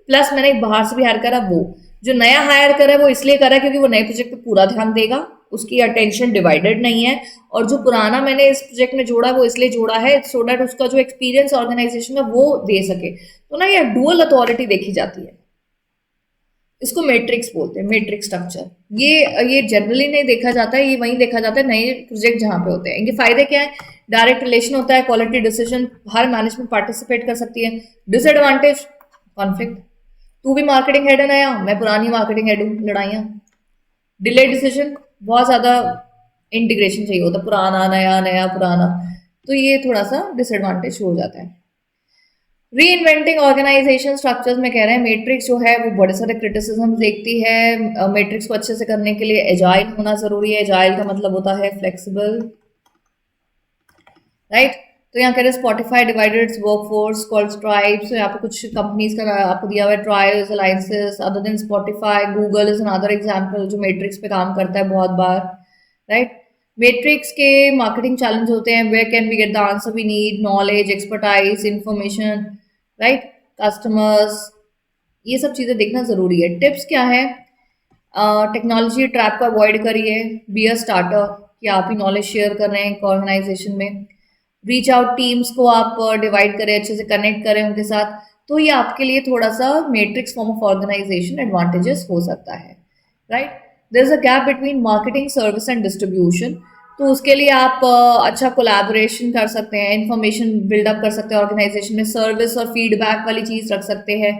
प्लस मैंने एक बाहर से भी हायर करा, वो जो नया हायर करा है वो इसलिए करा है क्योंकि वो नए प्रोजेक्ट पे पूरा ध्यान देगा, उसकी अटेंशन डिवाइडेड नहीं है, और जो पुराना मैंने इस प्रोजेक्ट में जोड़ा वो इसलिए जोड़ा है सो दैट उसका जो एक्सपीरियंस ऑर्गेनाइजेशन का वो दे सके। तो ना ये डुअल अथॉरिटी देखी जाती है, इसको मैट्रिक्स बोलते हैं, मैट्रिक्स स्ट्रक्चर। ये जनरली नहीं देखा जाता है, ये वहीं देखा जाता है नए प्रोजेक्ट जहां पे होते हैं। इनके फायदे क्या है, डायरेक्ट रिलेशन होता है, क्वालिटी डिसीजन, हर मैनेजमेंट पार्टिसिपेट कर सकती है। डिसएडवांटेज, कॉन्फ्लिक्ट, तू भी मार्केटिंग हेड है नया, मैं पुरानी मार्केटिंग हेड हूँ, लड़ाइयाँ। डिले डिसीजन, बहुत ज्यादा इंटीग्रेशन चाहिए होता है, पुराना नया नया पुराना, तो ये थोड़ा सा डिसएडवांटेज हो जाता है। री इन्वेंटिंग ऑर्गेनाइजेशन स्ट्रक्चर्स में कह रहे हैं मैट्रिक्स जो है वो बड़े सारे क्रिटिसिज्म देखती है, मैट्रिक्स को अच्छे से करने के लिए एजाइल होना जरूरी है, एजाइल का मतलब होता है फ्लेक्सिबल, राइट। तो यहाँ कह रहे हैं Spotify divided its workforce called tribes, यहाँ पे कुछ कंपनीज का आपको दिया हुआ है, tribes, alliances, other than Spotify, Google is another example जो मैट्रिक्स पे काम करता है बहुत बार, राइट। मैट्रिक्स के मार्केटिंग चैलेंज होते हैं, where can we get the answer we need, knowledge, expertise, information, right, customers, ये सब चीज़ें देखना ज़रूरी है। टिप्स क्या है, टेक्नोलॉजी ट्रैप को अवॉइड करिए, बी अ स्टार्टर, कि आप ही नॉलेज शेयर कर रहे हैं एक ऑर्गेनाइजेशन में, रीच आउट टीम्स को आप डिवाइड करें, अच्छे से कनेक्ट करें उनके साथ, तो ये आपके लिए थोड़ा सा matrix form of organization advantages हो सकता है, right. There is a gap between marketing, service and distribution, तो उसके लिए आप अच्छा कोलैबोरेशन कर सकते हैं, इंफॉर्मेशन बिल्डअप कर सकते हैं ऑर्गेनाइजेशन में, सर्विस और फीडबैक वाली चीज़ रख सकते हैं,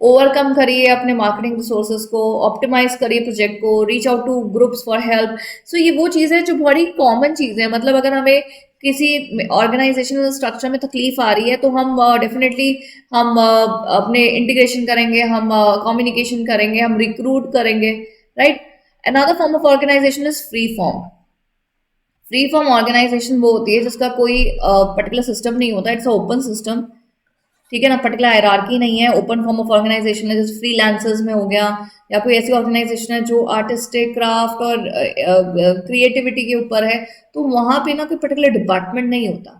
ओवरकम करिए अपने मार्केटिंग रिसोर्सेज को, ऑप्टिमाइज करिए प्रोजेक्ट को, reach out to groups for help. So ये वो चीज़ें जो बड़ी कॉमन चीज़ें हैं, मतलब अगर हमें किसी ऑर्गेनाइजेशनल स्ट्रक्चर में तकलीफ आ रही है तो हम डेफिनेटली हम अपने इंटीग्रेशन करेंगे, हम कम्युनिकेशन करेंगे, हम रिक्रूट करेंगे, right. Another form of organization is free form. Free form organization वो होती है जिसका कोई पर्टिकुलर सिस्टम नहीं होता, इट्स ओपन सिस्टम, ठीक है ना, पर्टिकुलर हायरार्की नहीं है, ओपन फॉर्म ऑफ ऑर्गेनाइजेशन है, जैसे फ्रीलांसर्स में हो गया, या कोई ऐसी ऑर्गेनाइजेशन है जो आर्टिस्टिक क्राफ्ट और क्रिएटिविटी के ऊपर है, तो वहां पे ना कोई पर्टिकुलर डिपार्टमेंट नहीं होता,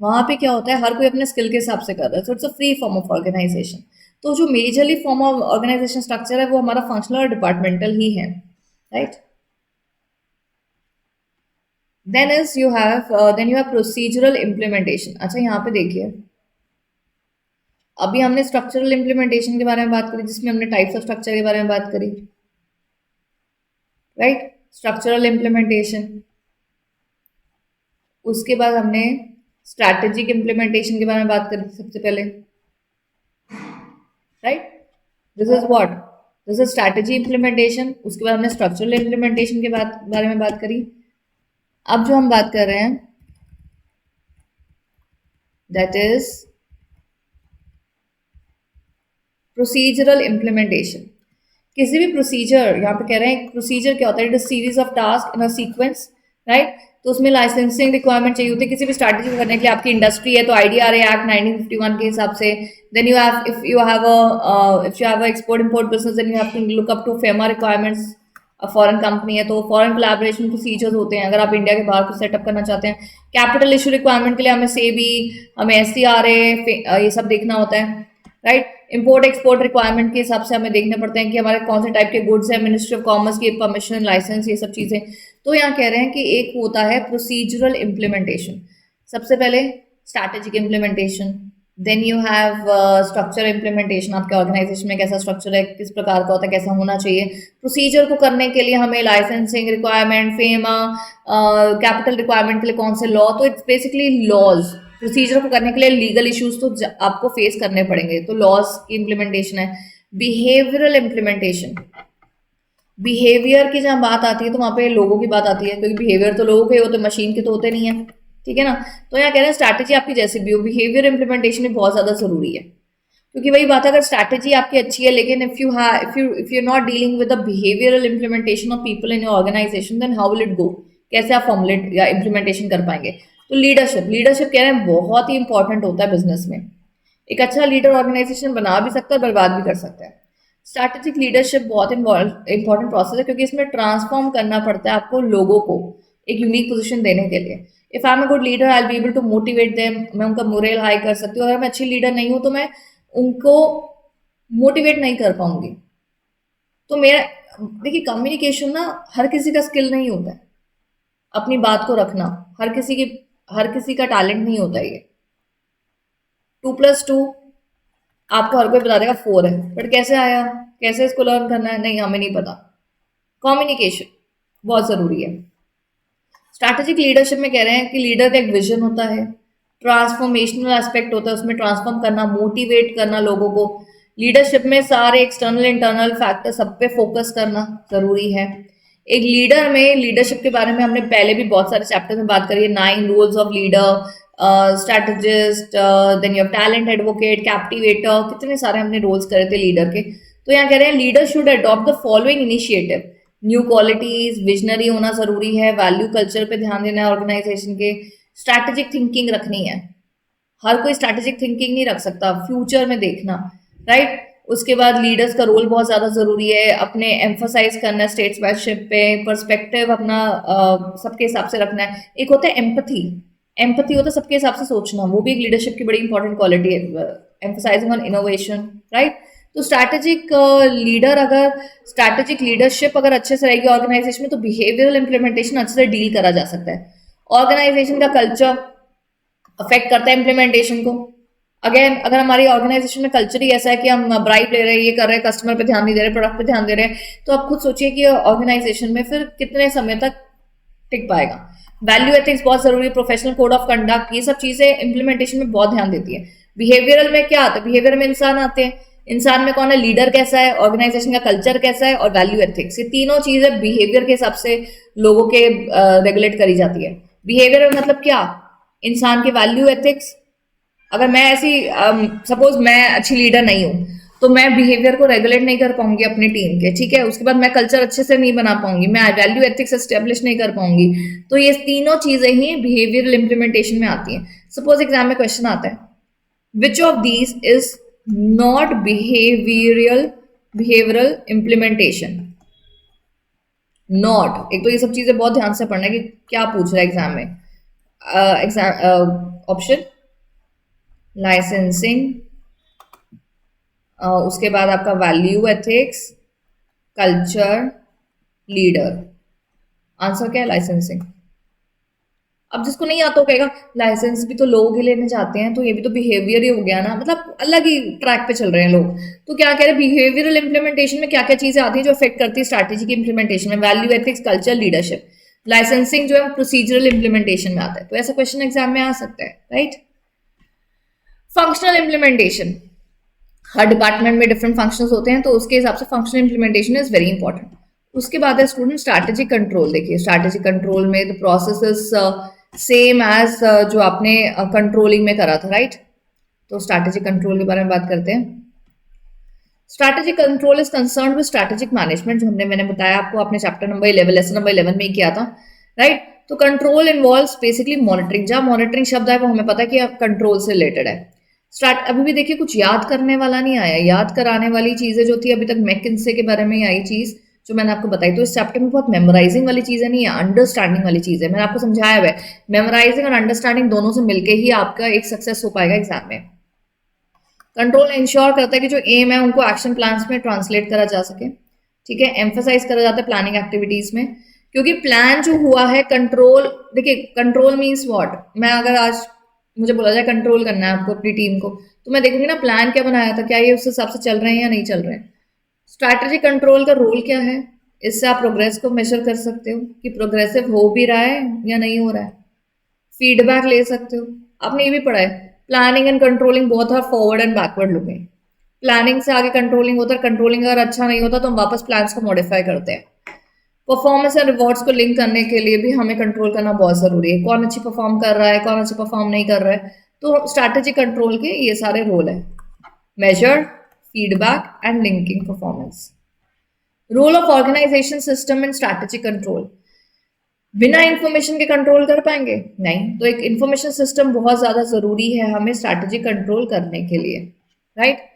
वहां पे क्या होता है हर कोई अपने स्किल के हिसाब से कर रहा है, so it's a free form of organisation. तो जो majorly form of organization structure है वो हमारा फंक्शनल और डिपार्टमेंटल ही है, right. Then you have procedural implementation. अच्छा यहाँ पे देखिए, अभी हमने स्ट्रक्चरल इम्प्लीमेंटेशन के बारे में बात करी, जिसमें हमने टाइप्स ऑफ स्ट्रक्चर के बारे में बात करी, राइट, स्ट्रक्चरल इम्प्लीमेंटेशन। उसके बाद हमने स्ट्रैटेजिक इम्प्लीमेंटेशन के बारे में बात करी सबसे पहले, right, this is what, this is strategy implementation. उसके बाद हमने स्ट्रक्चरल इम्प्लीमेंटेशन के बारे में बात करी। अब जो हम बात कर रहे हैं दैट इज प्रोसीजरल इम्प्लीमेंटेशन। किसी भी प्रोसीजर, यहाँ पे कह रहे हैं प्रोसीजर क्या होता है, it is series of task in a sequence, right. तो उसमें लाइसेंसिंग रिक्वायरमेंट चाहिए होती है किसी भी स्ट्रैटेजी को करने के लिए। आपकी इंडस्ट्री है तो आईडीआर एक्ट 1951 के हिसाब से, then you have if you have export import business, then you have to look up to FEMA requirements. Foreign company है तो फॉरेन कोलैबोरेशन प्रोसीजर्स होते हैं, अगर आप इंडिया के बाहर कुछ सेटअप करना चाहते हैं। कैपिटल इशू रिक्वायरमेंट के लिए हमें सेबी, हमें एससीआरए, ये सब देखना होता है, राइट। इंपोर्ट एक्सपोर्ट रिक्वायरमेंट के हिसाब से हमें देखने पड़ते हैं कि हमारे कौन से टाइप के गुड्स हैं, मिनिस्ट्री ऑफ कॉमर्स की परमिशन, लाइसेंस, ये सब चीज़ें। तो यहाँ कह रहे हैं कि एक होता है प्रोसीजरल इम्प्लीमेंटेशन, सबसे पहले strategic implementation, then you have structure implementation. आपके ऑर्गेनाइजेशन में कैसा स्ट्रक्चर है, किस प्रकार का होता है, कैसा होना चाहिए। प्रोसीजर को करने के लिए हमें licensing requirement, FEMA, capital requirement के लिए कौन से लॉ, तो इट्स बेसिकली लॉज। प्रोसीजर को करने के लिए लीगल इश्यूज तो आपको फेस करने पड़ेंगे, तो लॉज की इम्प्लीमेंटेशन है। बिहेवियरल इम्प्लीमेंटेशन, बिहेवियर की जहाँ बात आती है तो वहाँ पे लोगों की बात आती है, क्योंकि बिहेवियर तो लोगों के होते, मशीन के तो होते नहीं है, ठीक है ना। तो यहाँ कह रहे हैं स्ट्रैटेजी आपकी जैसे भी हो, बिहेवियर इम्प्लीमेंटेशन भी बहुत ज़्यादा ज़रूरी है। क्योंकि वही बात है, अगर स्ट्रैटेजी आपकी अच्छी है लेकिन if you not dealing with the behavioural implementation of people in your organization, then how will it go, कैसे आप फॉर्मुलेट या इम्प्लीमेंटेशन कर पाएंगे। तो लीडरशिप, लीडरशिप कह रहे हैं बहुत ही इंपॉर्टेंट होता है बिजनेस में। एक अच्छा लीडर ऑर्गेनाइजेशन बना भी सकता है और बर्बाद भी कर सकता है। स्ट्रैटेजिक लीडरशिप बहुत इंपॉर्टेंट प्रोसेस है, क्योंकि इसमें ट्रांसफॉर्म करना पड़ता है आपको लोगों को एक यूनिक पोजीशन देने के लिए। If I am a good leader I will be able to motivate them, मैं उनका मोरल हाई कर सकती हूँ। अगर मैं अच्छी लीडर नहीं हूँ तो मैं उनको मोटिवेट नहीं कर पाऊंगी। तो मेरा, देखिए, कम्युनिकेशन ना हर किसी का स्किल नहीं होता है, अपनी बात को रखना हर किसी का टैलेंट नहीं होता है। ये 2+2 आपको हर कोई बता देगा 4 है, बट कैसे आया, कैसे इसको लर्न करना है, नहीं, हमें नहीं पता। कम्युनिकेशन बहुत जरूरी है। स्ट्रैटेजिक लीडरशिप में कह रहे हैं कि लीडर का एक विजन होता है, ट्रांसफॉर्मेशनल एस्पेक्ट होता है, उसमें ट्रांसफॉर्म करना, मोटिवेट करना लोगों को। लीडरशिप में सारे एक्सटर्नल इंटरनल फैक्टर सब पे फोकस करना जरूरी है। एक लीडर में, लीडरशिप के बारे में हमने पहले भी बहुत सारे चैप्टर में बात करी है, 9 roles of leader, strategist, then you have talent advocate, captivator, कितने सारे हमने रोल्स करे थे लीडर के। तो यहाँ कह रहे हैं leader should adopt the following initiative, new qualities, visionary होना जरूरी है, वैल्यू कल्चर पे ध्यान देना है ऑर्गेनाइजेशन के, स्ट्रैटेजिक थिंकिंग रखनी है, हर कोई स्ट्रैटेजिक थिंकिंग नहीं रख सकता, फ्यूचर में देखना, राइट। उसके बाद लीडर्स का रोल बहुत ज़्यादा ज़रूरी है, अपने एम्फोसाइज करना है स्टेट्समैनशिप पे, पर्सपेक्टिव अपना सबके हिसाब से रखना है। एक होता है एम्पथी, एम्पथी होता है सबके हिसाब से सोचना, वो भी एक लीडरशिप की बड़ी इंपॉर्टेंट क्वालिटी है, एम्फोसाइजिंग ऑन इनोवेशन, राइट। तो स्ट्रैटेजिक लीडरशिप अगर अच्छे से रहेगी ऑर्गेनाइजेशन में, तो बिहेवियरल इंप्लीमेंटेशन अच्छे से डील करा जा सकता है। ऑर्गेनाइजेशन का कल्चर अफेक्ट करता है इंप्लीमेंटेशन को। अगेन, अगर हमारी ऑर्गेनाइजेशन में कल्चर ही ऐसा है कि हम ब्राइब ले रहे हैं, ये कर रहे हैं, कस्टमर पे ध्यान नहीं दे रहे, प्रोडक्ट पे ध्यान दे रहे हैं, तो आप खुद सोचिए कि ऑर्गेनाइजेशन में फिर कितने समय तक टिक पाएगा। वैल्यू एथिक्स बहुत जरूरी है, प्रोफेशनल कोड ऑफ कंडक्ट, ये सब चीजें इंप्लीमेंटेशन में बहुत ध्यान देती है। बिहेवियरल में क्या आता है, बिहेवियर में इंसान आते हैं, इंसान में कौन है, लीडर कैसा है, ऑर्गेनाइजेशन का कल्चर कैसा है, और वैल्यू एथिक्स, ये तीनों चीजें बिहेवियर के हिसाब से लोगों के रेगुलेट करी जाती है। बिहेवियर में मतलब क्या, इंसान के वैल्यू एथिक्स। अगर मैं ऐसी सपोज मैं अच्छी लीडर नहीं हूँ तो मैं बिहेवियर को रेगुलेट नहीं कर पाऊंगी अपनी टीम के, ठीक है। उसके बाद मैं कल्चर अच्छे से नहीं बना पाऊंगी, मैं वैल्यू एथिक्स एस्टेब्लिश नहीं कर पाऊंगी। तो ये तीनों चीजें ही बिहेवियरल इंप्लीमेंटेशन में आती हैं। सपोज एग्जाम में क्वेश्चन आता है, which of these is not behavioural implementation. Not, एक तो ये सब चीजें बहुत ध्यान से पढ़ना है कि क्या पूछ रहा है एग्जाम में। ऑप्शन लाइसेंसिंग, उसके बाद आपका value ethics, culture, leader. Answer क्या है, लाइसेंसिंग। अब जिसको नहीं आता वो कहेगा लाइसेंस भी तो लोग ही लेने जाते हैं, तो ये भी तो बिहेवियर ही हो गया ना, मतलब अलग ही ट्रैक पे चल रहे हैं लोग। तो क्या कह रहे हैं, बिहेवियरल इंप्लीमेंटेशन में क्या क्या चीजें आती हैं जो अफेक्ट करती है स्ट्रैटेजी की इंप्लीमेंटेशन में, value, ethics, culture, leadership. Licensing जो है प्रोसीजरल इंप्लीमेंटेशन में आता है, तो ऐसा क्वेश्चन एग्जाम में आ सकता है, राइट। फंक्शनल इंप्लीमेंटेशन, हर डिपार्टमेंट में डिफरेंट फंक्शंस होते हैं, तो उसके हिसाब से functional implementation is very important. उसके बाद है स्टूडेंट स्ट्रैटेजिक कंट्रोल। देखिए स्ट्रैटेजिक कंट्रोल में the process is same as जो आपने कंट्रोलिंग में करा था, राइट। तो स्ट्रैटेजिक कंट्रोल के बारे में बात करते हैं। Strategic control is concern with strategic management, जो मैंने बताया आपको, आपने चैप्टर नंबर 11 लेसन नंबर 11 में ही किया था, राइट। तो कंट्रोल इन्वॉल्व्स बेसिकली मॉनिटरिंग, जहां मॉनिटरिंग शब्द है वो हमें पता है कि कंट्रोल से रिलेटेड है। अभी भी देखिए कुछ याद करने वाला नहीं आया, याद कराने वाली चीजें जो थी अभी तक मैकिन्से के बारे में ही आई चीज जो मैंने आपको बताई। तो इस चैप्टर में बहुत मेमोराइजिंग वाली चीजें नहीं है, अंडरस्टैंडिंग वाली चीज है। मैंने आपको समझाया हुआ है मेमोराइजिंग और अंडरस्टैंडिंग दोनों से मिलकर ही आपका एक सक्सेस हो पाएगा एग्जाम में। कंट्रोल इंश्योर करता है कि जो एम है उनको एक्शन प्लान्स में ट्रांसलेट करा जा सके, ठीक है। एम्फेसाइज करा जाता है प्लानिंग एक्टिविटीज में, क्योंकि प्लान जो हुआ है कंट्रोल, देखिए कंट्रोल मीन्स व्हाट, मैं अगर आज मुझे बोला जाए कंट्रोल करना है आपको अपनी टीम को, तो मैं देखूंगी ना प्लान क्या बनाया था, क्या ये उस हिसाब से चल रहे हैं या नहीं चल रहे हैं। स्ट्रैटेजी कंट्रोल का रोल क्या है, इससे आप प्रोग्रेस को मेजर कर सकते हो कि प्रोग्रेसिव हो भी रहा है या नहीं हो रहा है, फीडबैक ले सकते हो। आपने ये भी पढ़ा है planning and controlling both are forward and backward looking. Planning से आगे कंट्रोलिंग होता है, कंट्रोलिंग अगर अच्छा नहीं होता तो हम वापस प्लान्स को मॉडिफाई करते हैं। परफॉर्मेंस एंड रिवॉर्ड्स को लिंक करने के लिए भी हमें कंट्रोल करना बहुत जरूरी है, कौन अच्छी परफॉर्म कर रहा है, कौन अच्छी परफॉर्म नहीं कर रहा है। तो स्ट्रैटेजी कंट्रोल के ये सारे रोल है, major, feedback and linking performance. Role of organization system in strategy control, बिना इंफॉर्मेशन के कंट्रोल कर पाएंगे नहीं, तो एक इंफॉर्मेशन सिस्टम बहुत ज्यादा जरूरी है हमें स्ट्रैटेजी कंट्रोल करने के लिए, राइट।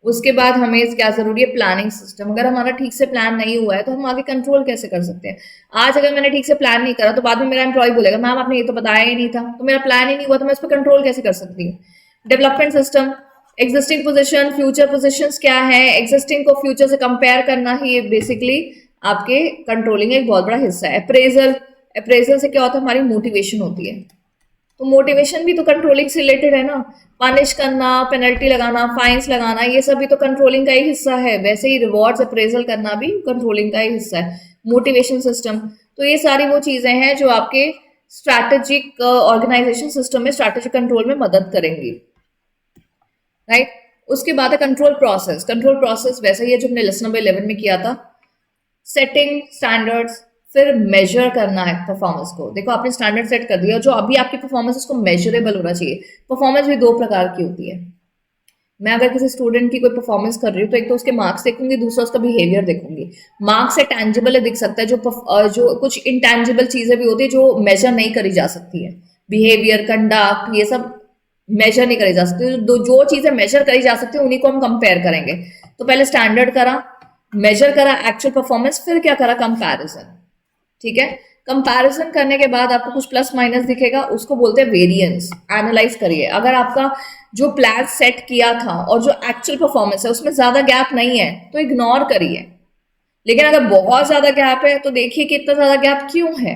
उसके बाद हमें क्या जरूरी है, प्लानिंग सिस्टम। अगर हमारा ठीक से प्लान नहीं हुआ है तो हम आगे कंट्रोल कैसे कर सकते हैं। आज अगर मैंने ठीक से प्लान नहीं करा तो बाद में मेरा एम्प्लॉय बोलेगा मैम आपने ये तो बताया ही नहीं था, तो मेरा प्लान ही नहीं हुआ, तो मैं उस पर कंट्रोल कैसे कर सकती हूँ। Development system, existing position, future positions क्या है, एग्जिस्टिंग को फ्यूचर से कंपेयर करना ही ये बेसिकली आपके कंट्रोलिंग एक बहुत बड़ा हिस्सा है। अप्रेजल, अप्रेजल से क्या होता है, हमारी मोटिवेशन होती है, तो मोटिवेशन भी तो कंट्रोलिंग से रिलेटेड है ना। पनिश करना, पेनल्टी लगाना, फाइन्स लगाना, ये सब भी तो कंट्रोलिंग का ही हिस्सा है। वैसे ही रिवॉर्ड्स अप्रेजल करना भी कंट्रोलिंग का ही हिस्सा है। मोटिवेशन सिस्टम, तो ये सारी वो चीजें हैं जो आपके स्ट्रैटेजिक ऑर्गेनाइजेशन सिस्टम में स्ट्रैटेजिक कंट्रोल में मदद करेंगी, राइट। उसके बाद है कंट्रोल प्रोसेस। कंट्रोल प्रोसेस वैसे ही है जो हमने लेसन नंबर 11 में किया था, सेटिंग स्टैंडर्ड्स, फिर मेजर करना है परफॉर्मेंस को। देखो आपने स्टैंडर्ड सेट कर दिया, जो अभी आपकी परफॉर्मेंस उसको मेजरेबल होना चाहिए। परफॉर्मेंस भी दो प्रकार की होती है। मैं अगर किसी स्टूडेंट की कोई परफॉर्मेंस कर रही हूँ तो एक तो उसके मार्क्स देखूंगी, दूसरा उसका बिहेवियर देखूंगी। मार्क्स से टैंजिबल है, दिख सकता है, जो कुछ इंटैंजिबल चीजें भी होती है जो मेजर नहीं करी जा सकती है, बिहेवियर, कंडक्ट, ये सब मेजर नहीं करी जा सकती। जो चीजें मेजर करी जा सकती है उन्हीं को हम कंपेयर करेंगे। तो पहले स्टैंडर्ड करा, मेजर करा एक्चुअल परफॉर्मेंस, फिर क्या करा, कंपैरिजन, ठीक है। कंपैरिजन करने के बाद आपको कुछ प्लस माइनस दिखेगा, उसको बोलते हैं वेरिएंस। एनालाइज करिए, अगर आपका जो प्लान सेट किया था और जो एक्चुअल परफॉर्मेंस है उसमें ज्यादा गैप नहीं है तो इग्नोर करिए, लेकिन अगर बहुत ज्यादा गैप है तो देखिए कि इतना ज्यादा गैप क्यों है।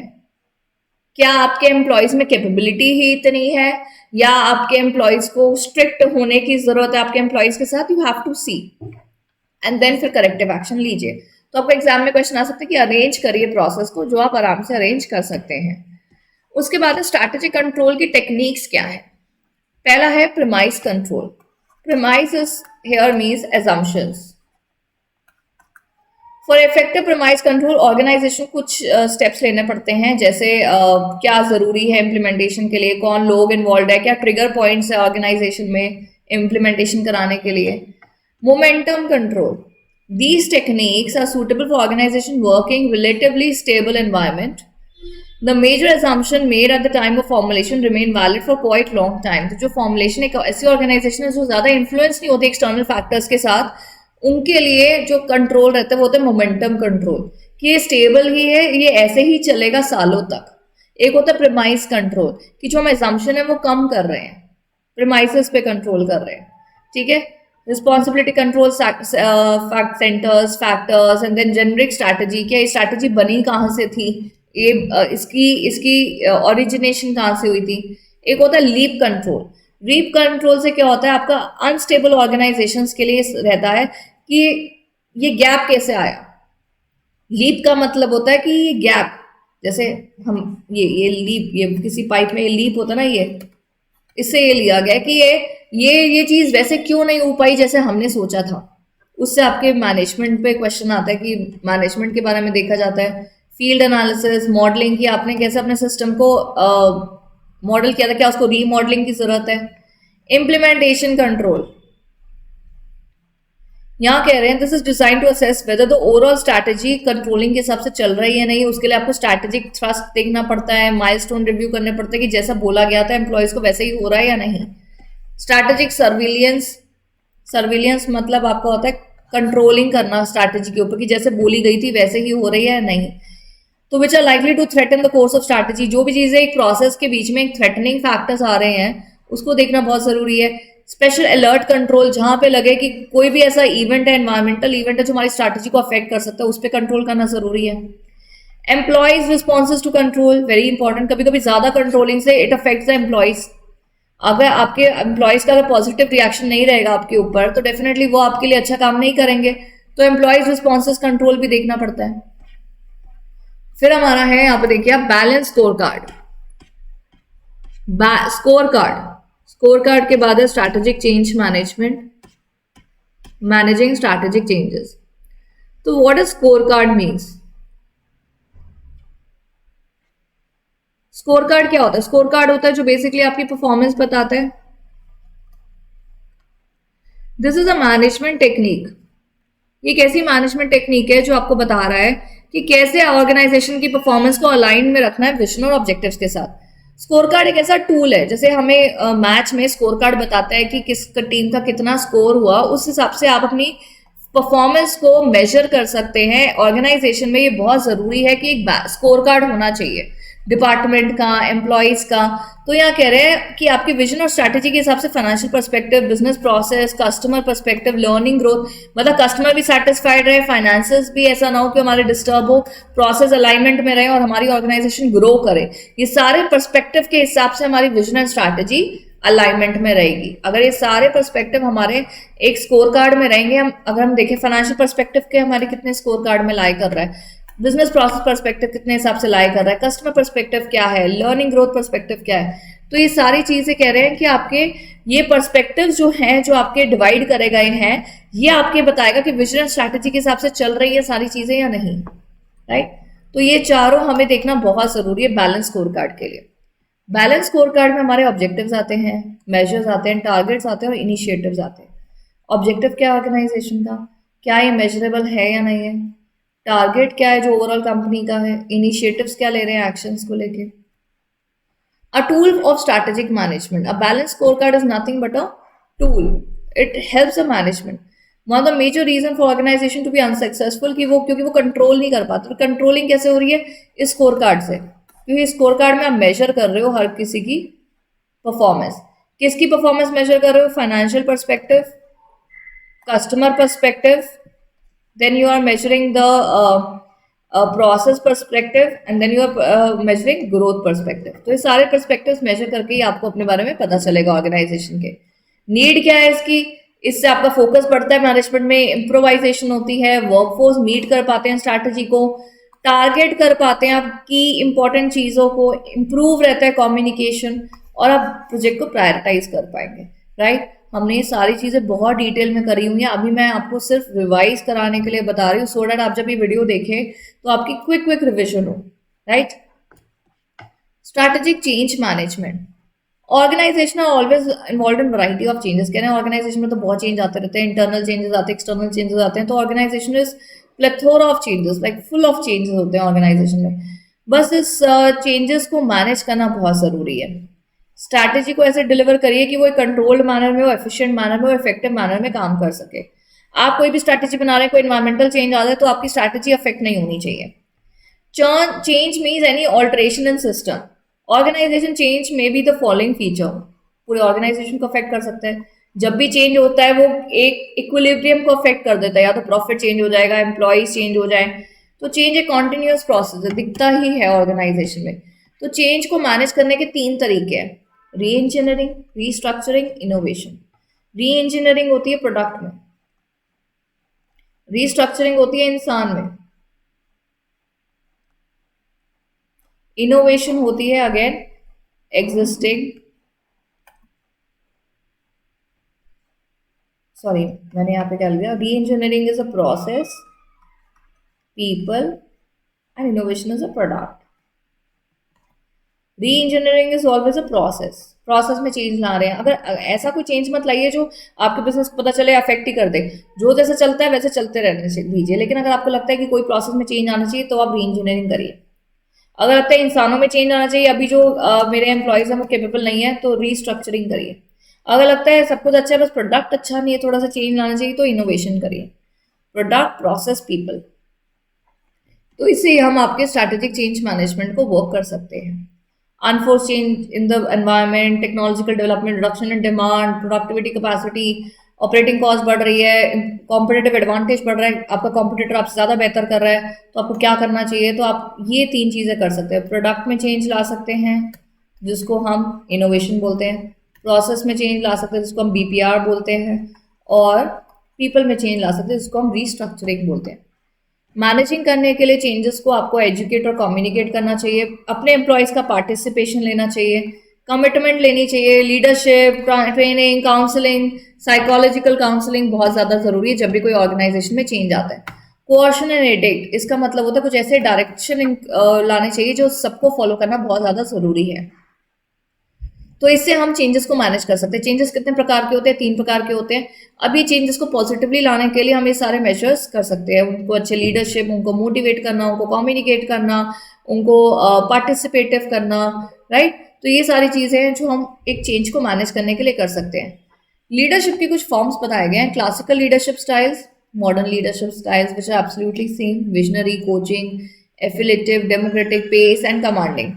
क्या आपके एम्प्लॉयज में कैपेबिलिटी ही इतनी है, या आपके एम्प्लॉयज को स्ट्रिक्ट होने की जरूरत है आपके एम्प्लॉयज के साथ। You have to see and then फिर करेक्टिव एक्शन लीजिए। तो आपको एग्जाम में क्वेश्चन आ सकते हैं कि अरेंज करिए प्रोसेस को, जो आप आराम से अरेंज कर सकते हैं। उसके बाद स्ट्रैटेजिक कंट्रोल की टेक्निक्स क्या है। पहला है premise control. Premise here means assumptions। For effective premise control organization कुछ स्टेप्स लेने पड़ते हैं, जैसे क्या जरूरी है इम्प्लीमेंटेशन के लिए, कौन लोग इन्वॉल्व है, क्या ट्रिगर पॉइंट्स है ऑर्गेनाइजेशन में इम्प्लीमेंटेशन कराने के लिए। Momentum control, these techniques are suitable for organization working relatively stable environment. The major assumption made at the time of formulation remain valid for quite long time. तो जो formulation एक ऐसी organisation है जो ज्यादा इन्फ्लुएंस नहीं होती एक्सटर्नल फैक्टर्स के साथ, उनके लिए जो कंट्रोल रहता है वो होता है मोमेंटम कंट्रोल, कि ये स्टेबल ही है, ये ऐसे ही चलेगा सालों तक। एक होता है प्रीमाइस कंट्रोल, कि जो हम एजम्पशन है वो कम कर रहे हैं, प्रीमाइसेस पे कंट्रोल कर रहे हैं, ठीक है। Responsibility control, fact centres, factors and then generic strategy, क्या ये स्ट्रैटेजी बनी कहाँ से थी, ये इसकी इसकी ओरिजिनेशन कहाँ से हुई थी? एक होता है लीप कंट्रोल। लीप कंट्रोल से क्या होता है, आपका अनस्टेबल ऑर्गेनाइजेशंस के लिए रहता है कि ये गैप कैसे आया। लीप का मतलब होता है कि ये गैप, जैसे हम ये लीप, ये किसी पाइप में ये लीप होता है ना, ये इससे ये लिया गया कि ये चीज वैसे क्यों नहीं हो पाई जैसे हमने सोचा था। उससे आपके मैनेजमेंट पे क्वेश्चन आता है कि मैनेजमेंट के बारे में देखा जाता है, फील्ड एनालिसिस, मॉडलिंग की आपने कैसे अपने सिस्टम को मॉडल किया था, क्या उसको रीमॉडलिंग की जरूरत है। इम्प्लीमेंटेशन कंट्रोल, यहाँ कह रहे हैं this is design to assess whether the overall strategy controlling के हिसाब से चल रही है नहीं। उसके लिए आपको स्ट्रैटेजिक थ्रस्ट देखना पड़ता है, माइलस्टोन रिव्यू करने पड़ते हैं कि जैसा बोला गया था एम्प्लॉयज को वैसे ही हो रहा है या नहीं। स्ट्रैटेजिक सर्विलियंस, सर्विलियंस मतलब आपका होता है कंट्रोलिंग करना स्ट्रैटेजी के ऊपर कि जैसे बोली गई थी वैसे ही हो रही है या नहीं। तो which are likely to threaten the course of strategy, जो भी चीजें एक प्रोसेस के बीच में एक थ्रेटनिंग फैक्टर्स आ रहे हैं उसको देखना बहुत जरूरी है। स्पेशल अलर्ट कंट्रोल, जहां पे लगे कि कोई भी ऐसा इवेंट है, एनवायरमेंटल इवेंट है जो हमारी स्ट्रैटेजी को अफेक्ट कर सकता है, उस पर कंट्रोल करना जरूरी है। Employees responses to control, very important. कभी कभी ज्यादा कंट्रोलिंग से इट अफेक्ट्स द एम्प्लॉयज। अगर आपके एम्प्लॉयज का अगर पॉजिटिव रिएक्शन नहीं रहेगा आपके ऊपर तो डेफिनेटली वो आपके लिए अच्छा काम नहीं करेंगे। तो एम्प्लॉयज रिस्पॉन्सेज कंट्रोल भी देखना पड़ता है। फिर हमारा है यहाँ पे देखिए आप balance score card. Scorecard, scorecard के बाद है strategic change management, managing strategic changes. तो what is scorecard means? Scorecard क्या होता है? स्कोर कार्ड होता है जो बेसिकली आपकी परफॉर्मेंस बताता है। This is a management technique. ये कैसी मैनेजमेंट टेक्निक है जो आपको बता रहा है कि कैसे ऑर्गेनाइजेशन की परफॉर्मेंस को अलाइन में रखना है विजन और ऑब्जेक्टिव्स के साथ। स्कोर कार्ड एक ऐसा टूल है, जैसे हमें मैच में स्कोर कार्ड बताता है कि किस टीम का कितना स्कोर हुआ, उस हिसाब से आप अपनी परफॉर्मेंस को मेजर कर सकते हैं। ऑर्गेनाइजेशन में ये बहुत जरूरी है कि एक स्कोर कार्ड होना चाहिए डिपार्टमेंट का, एम्प्लॉयज का। तो यहाँ कह रहे हैं कि आपकी विजन और स्ट्रैटेजी के हिसाब से financial perspective, business process, customer perspective, learning growth, मतलब कस्टमर भी सेटिस्फाइड रहे, फाइनेंसेस भी ऐसा ना हो कि हमारे डिस्टर्ब हो, प्रोसेस अलाइनमेंट में रहे और हमारी ऑर्गेनाइजेशन ग्रो करे। ये सारे पर्सपेक्टिव के हिसाब से हमारी विजन एंड स्ट्रैटेजी अलाइनमेंट में रहेगी। अगर ये सारे पर्सपेक्टिव हमारे एक स्कोर कार्ड में रहेंगे, हम अगर हम देखें फाइनेंशियल पर्सपेक्टिव के हमारे कितने स्कोर कार्ड में लाई कर रहा है, बिजनेस प्रोसेस पर्सपेक्टिव कितने हिसाब से लाई कर रहा है, कस्टमर पर्सपेक्टिव क्या है, लर्निंग ग्रोथ पर्सपेक्टिव क्या है, तो ये सारी चीजें कह रहे हैं कि आपके ये पर्सपेक्टिव जो हैं, जो आपके डिवाइड करे गए हैं, ये आपके बताएगा कि विजन स्ट्रैटेजी के हिसाब से चल रही है सारी चीजें या नहीं। राइट, तो ये चारों हमें देखना बहुत जरूरी है बैलेंस स्कोर कार्ड के लिए। बैलेंस स्कोर कार्ड में हमारे ऑब्जेक्टिव्स आते हैं, मेजर्स आते हैं, टारगेट्स आते हैं और इनिशिएटिव्स आते हैं। ऑब्जेक्टिव क्या है ऑर्गेनाइजेशन का, क्या ये मेजरेबल है या नहीं है, टारगेट क्या है जो ओवरऑल कंपनी का है, इनिशिएटिव्स क्या ले रहे हैं एक्शंस को लेके। A tool of strategic management, a balance score card is nothing but a tool, it helps a management. One of the major reason for organization to be unsuccessful कि वो क्योंकि वो कंट्रोल नहीं कर पाते। तो कंट्रोलिंग कैसे हो रही है? इस स्कोर कार्ड से, क्योंकि स्कोर कार्ड में आप मेजर कर रहे हो हर किसी की परफॉर्मेंस। किसकी परफॉर्मेंस मेजर कर रहे हो? Financial perspective, customer perspective, then you are measuring the process perspective and then you are measuring growth perspective। तो ये सारे perspectives measure करके ही आपको अपने बारे में पता चलेगा ऑर्गेनाइजेशन के। नीड क्या है इसकी? इससे आपका फोकस बढ़ता है, मैनेजमेंट में इम्प्रोवाइजेशन होती है, वर्कफोर्स मीट कर पाते हैं स्ट्रैटेजी को, टारगेट कर पाते हैं आपकी इंपॉर्टेंट चीजों को, इम्प्रूव रहता है कम्युनिकेशन और आप प्रोजेक्ट को प्रायोरिटाइज कर पाएंगे। राइट, हमने ये सारी चीजें बहुत डिटेल में करी हुई हैं, अभी मैं आपको सिर्फ रिवाइज कराने के लिए बता रही हूँ सो डैट आप जब ये वीडियो देखें तो आपकी क्विक रिविजन हो। Right, strategic change management, organization are always involve in variety of changes. कह रहे हैं ऑर्गेनाइजेशन में तो बहुत चेंज आते रहते हैं, इंटरनल चेंजेस आते हैं, एक्सटर्नल चेंजेस आते हैं, तो organization is plethora of changes, like full of changes होते हैं ऑर्गेनाइजेशन में। बस इस चेंजेस को मैनेज करना बहुत जरूरी है। स्ट्रैटेजी को ऐसे डिलीवर करिए कि वो एक कंट्रोल्ड मैनर में हो, एफिशिएंट मैनर में हो, इफेक्टिव मैनर में काम कर सके। आप कोई भी स्ट्रैटेजी बना रहे हैं, कोई इन्वायरमेंटल चेंज आ जाए तो आपकी स्ट्रैटेजी अफेक्ट नहीं होनी चाहिए। Change means any alteration in system, organization change में बी द फॉलोइंग फीचर, पूरे ऑर्गेनाइजेशन को अफेक्ट कर सकते हैं। जब भी चेंज होता है वो एक इक्विलिब्रियम को अफेक्ट कर देता है, या तो प्रॉफिट चेंज हो जाएगा, एम्प्लॉयज चेंज हो जाए, तो चेंज एक कॉन्टिन्यूस प्रोसेस है, दिखता ही है ऑर्गेनाइजेशन में। तो चेंज को मैनेज करने के 3 तरीके हैं, री इंजीनियरिंग, रीस्ट्रक्चरिंग, इनोवेशन। री इंजीनियरिंग होती है प्रोडक्ट में, रीस्ट्रक्चरिंग होती है इंसान में, इनोवेशन होती है अगेन एग्जिस्टिंग, सॉरी मैंने यहाँ पे क्या लिया, री engineering is a process, people and innovation is a product. री engineering is always a process, process में चेंज ला रहे हैं। अगर ऐसा कोई चेंज मत लाइए जो आपके बिजनेस को पता चले अफेक्ट ही कर दे, जो जैसा चलता है वैसे चलते रहने दीजिए। लेकिन अगर आपको लगता है कि कोई प्रोसेस में चेंज आना चाहिए तो आप री इंजीनियरिंग करिए। अगर लगता है इंसानों में चेंज आना चाहिए, अभी जो मेरे एम्प्लॉयज हैं वो केपेबल नहीं है, तो रीस्ट्रक्चरिंग करिए। अगर लगता है सब कुछ अच्छा है बस प्रोडक्ट अच्छा नहीं है, थोड़ा सा चेंज लाना चाहिए, तो इनोवेशन करिए। Product, process, people. तो इससे हम आपके स्ट्रैटेजिक चेंज मैनेजमेंट को वर्क कर सकते हैं। Unforeseen change in the environment, technological development, reduction in demand, productivity capacity, operating cost बढ़ रही है, कॉम्पिटेटिव एडवांटेज बढ़ रहा है, आपका कॉम्पिटिटर आपसे ज़्यादा बेहतर कर रहा है, तो आपको क्या करना चाहिए? तो आप ये 3 चीज़ें कर सकते हैं। प्रोडक्ट में चेंज ला सकते हैं जिसको हम इनोवेशन बोलते हैं, प्रोसेस में चेंज ला सकते हैं जिसको हम बीपीआर बोलते हैं, और पीपल में चेंज ला सकते हैं जिसको हम रीस्ट्रक्चरिंग बोलते हैं। मैनेजिंग करने के लिए चेंजेस को आपको एजुकेट और कम्युनिकेट करना चाहिए, अपने एम्प्लॉयज़ का पार्टिसिपेशन लेना चाहिए, कमिटमेंट लेनी चाहिए, leadership, training, counselling, psychological counselling बहुत ज़्यादा ज़रूरी है जब भी कोई ऑर्गेनाइजेशन में चेंज आता है। कोऑर्शन एंड एडिक्ट, इसका मतलब होता है कुछ ऐसे डायरेक्शन लाने चाहिए जो सबको फॉलो करना बहुत ज़्यादा ज़रूरी है। तो इससे हम चेंजेस को मैनेज कर सकते हैं। चेंजेस कितने प्रकार के होते हैं? 3 प्रकार के होते हैं। अब ये चेंजेस को पॉजिटिवली लाने के लिए हम ये सारे मेजर्स कर सकते हैं। उनको अच्छे लीडरशिप, उनको मोटिवेट करना, उनको कम्युनिकेट करना, उनको पार्टिसिपेटिव करना, राइट? तो ये सारी चीज़ें हैं जो हम एक चेंज को मैनेज करने के लिए कर सकते हैं। लीडरशिप के कुछ फॉर्म्स बताए गए हैं, classical leadership styles, modern leadership styles which are absolutely same, visionary, coaching, affiliative, democratic, pace and commanding.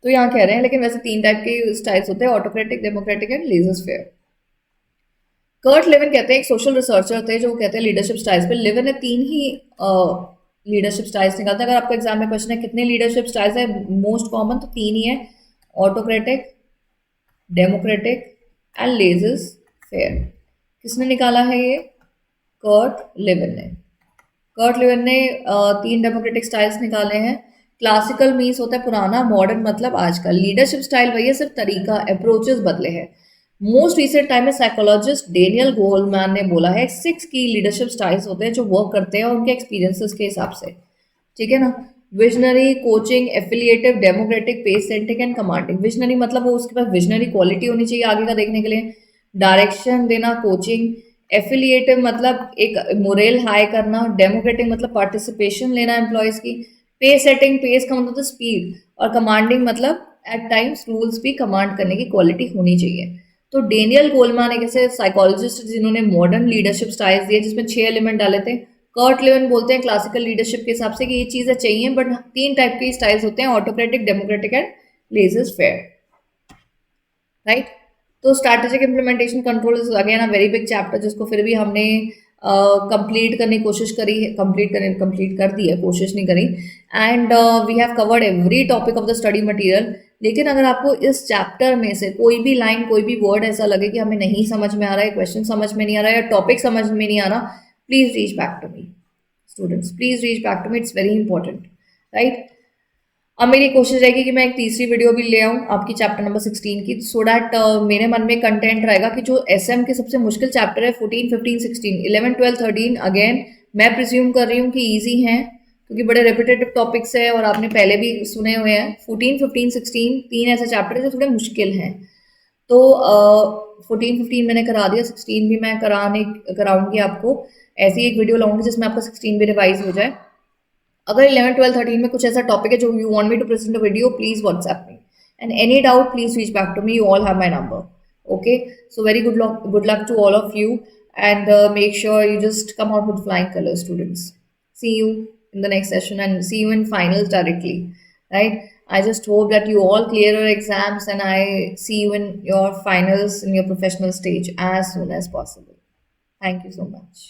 तो यहाँ कह रहे हैं लेकिन वैसे 3 टाइप के स्टाइल्स होते हैं, autocratic, democratic and laissez faire. Kurt Lewin कहते हैं, एक सोशल रिसर्चर थे, जो कहते हैं लीडरशिप स्टाइल्स पे। लेविन ने 3 ही लीडरशिप स्टाइल्स निकालते हैं। अगर आपको एग्जाम में क्वेश्चन है कितने लीडरशिप स्टाइल्स है मोस्ट कॉमन, तो 3 ही है, autocratic, democratic and laissez faire. किसने निकाला है ये? कर्ट लेविन ने। कर्ट लेविन ने 3 डेमोक्रेटिक स्टाइल्स निकाले हैं। क्लासिकल मीन्स होता है पुराना, मॉडर्न मतलब आजकल। लीडरशिप स्टाइल वही है, सिर्फ तरीका, अप्रोचेस बदले हैं। मोस्ट रिसेंट टाइम में साइकोलॉजिस्ट डेनियल गोलमैन ने बोला है 6 की लीडरशिप स्टाइल्स होते हैं जो वर्क करते हैं उनके एक्सपीरियंसेस के हिसाब से, ठीक है ना? Visionary, coaching, affiliative, democratic, pace setting and commanding. Visionary मतलब वो उसके पास विजनरी क्वालिटी होनी चाहिए आगे का देखने के लिए, डायरेक्शन देना, कोचिंग। एफिलिएटिव मतलब एक मोरल हाई करना, डेमोक्रेटिक मतलब पार्टिसिपेशन लेना एम्प्लॉयज़ की, पेस सेटिंग, पेस का मतलब तो स्पीड, और कमांडिंग मतलब एट टाइम्स रूल्स भी कमांड करने की क्वालिटी होनी चाहिए। तो डेनियल गोलमैन एक ऐसे साइकोलॉजिस्ट जिन्होंने मॉडर्न लीडरशिप स्टाइल्स दिए जिसमें 6 एलिमेंट डाले थे। कर्ट लेविन बोलते हैं क्लासिकल लीडरशिप के हिसाब से कि ये चीज़ें चाहिए, बट 3 टाइप के स्टाइल्स होते हैं, autocratic, democratic and laissez faire, right? तो strategic implementation control is again a very big chapter, जिसको फिर भी हमने कंप्लीट करने की कोशिश करी है, कंप्लीट कर दी है, कोशिश नहीं करी। And we have covered every topic of the study material. लेकिन अगर आपको इस चैप्टर में से कोई भी लाइन, कोई भी वर्ड ऐसा लगे कि हमें नहीं समझ में आ रहा है, क्वेश्चन समझ में नहीं आ रहा है, या टॉपिक समझ में नहीं आ रहा, please reach back to me students, please reach back to me, it's very important, right? अब मेरी कोशिश रहेगी कि मैं एक तीसरी वीडियो भी ले आऊँ आपकी चैप्टर नंबर 16 की, सो दैट मेरे मन में कंटेंट रहेगा कि जो एसएम के सबसे मुश्किल चैप्टर है 14, 15, 16, 11, 12, 13, अगेन मैं प्रिज्यूम कर रही हूँ कि ईजी हैं क्योंकि बड़े रिपीटेटिव टॉपिक्स है और आपने पहले भी सुने हुए हैं। 14, 15, 16 3 ऐसे चैप्टर है जो थोड़े मुश्किल हैं। तो 14, 15 मैंने करा दिया, 16 भी मैं कराऊंगी आपको। ऐसी एक वीडियो लाऊंगी जिसमें आपका 16 भी रिवाइज हो जाए। अगर 11, 12, 13 में कुछ ऐसा टॉपिक है जो you want me to present a video, please WhatsApp me, and any doubt please reach back to me, you all have my number, okay? So very good luck to all of you, and make sure you just come out with flying colors, students. See you in the next session and see you in finals directly, right? I just hope that you all clear your exams and I see you in your finals in your professional stage as soon as possible. Thank you so much.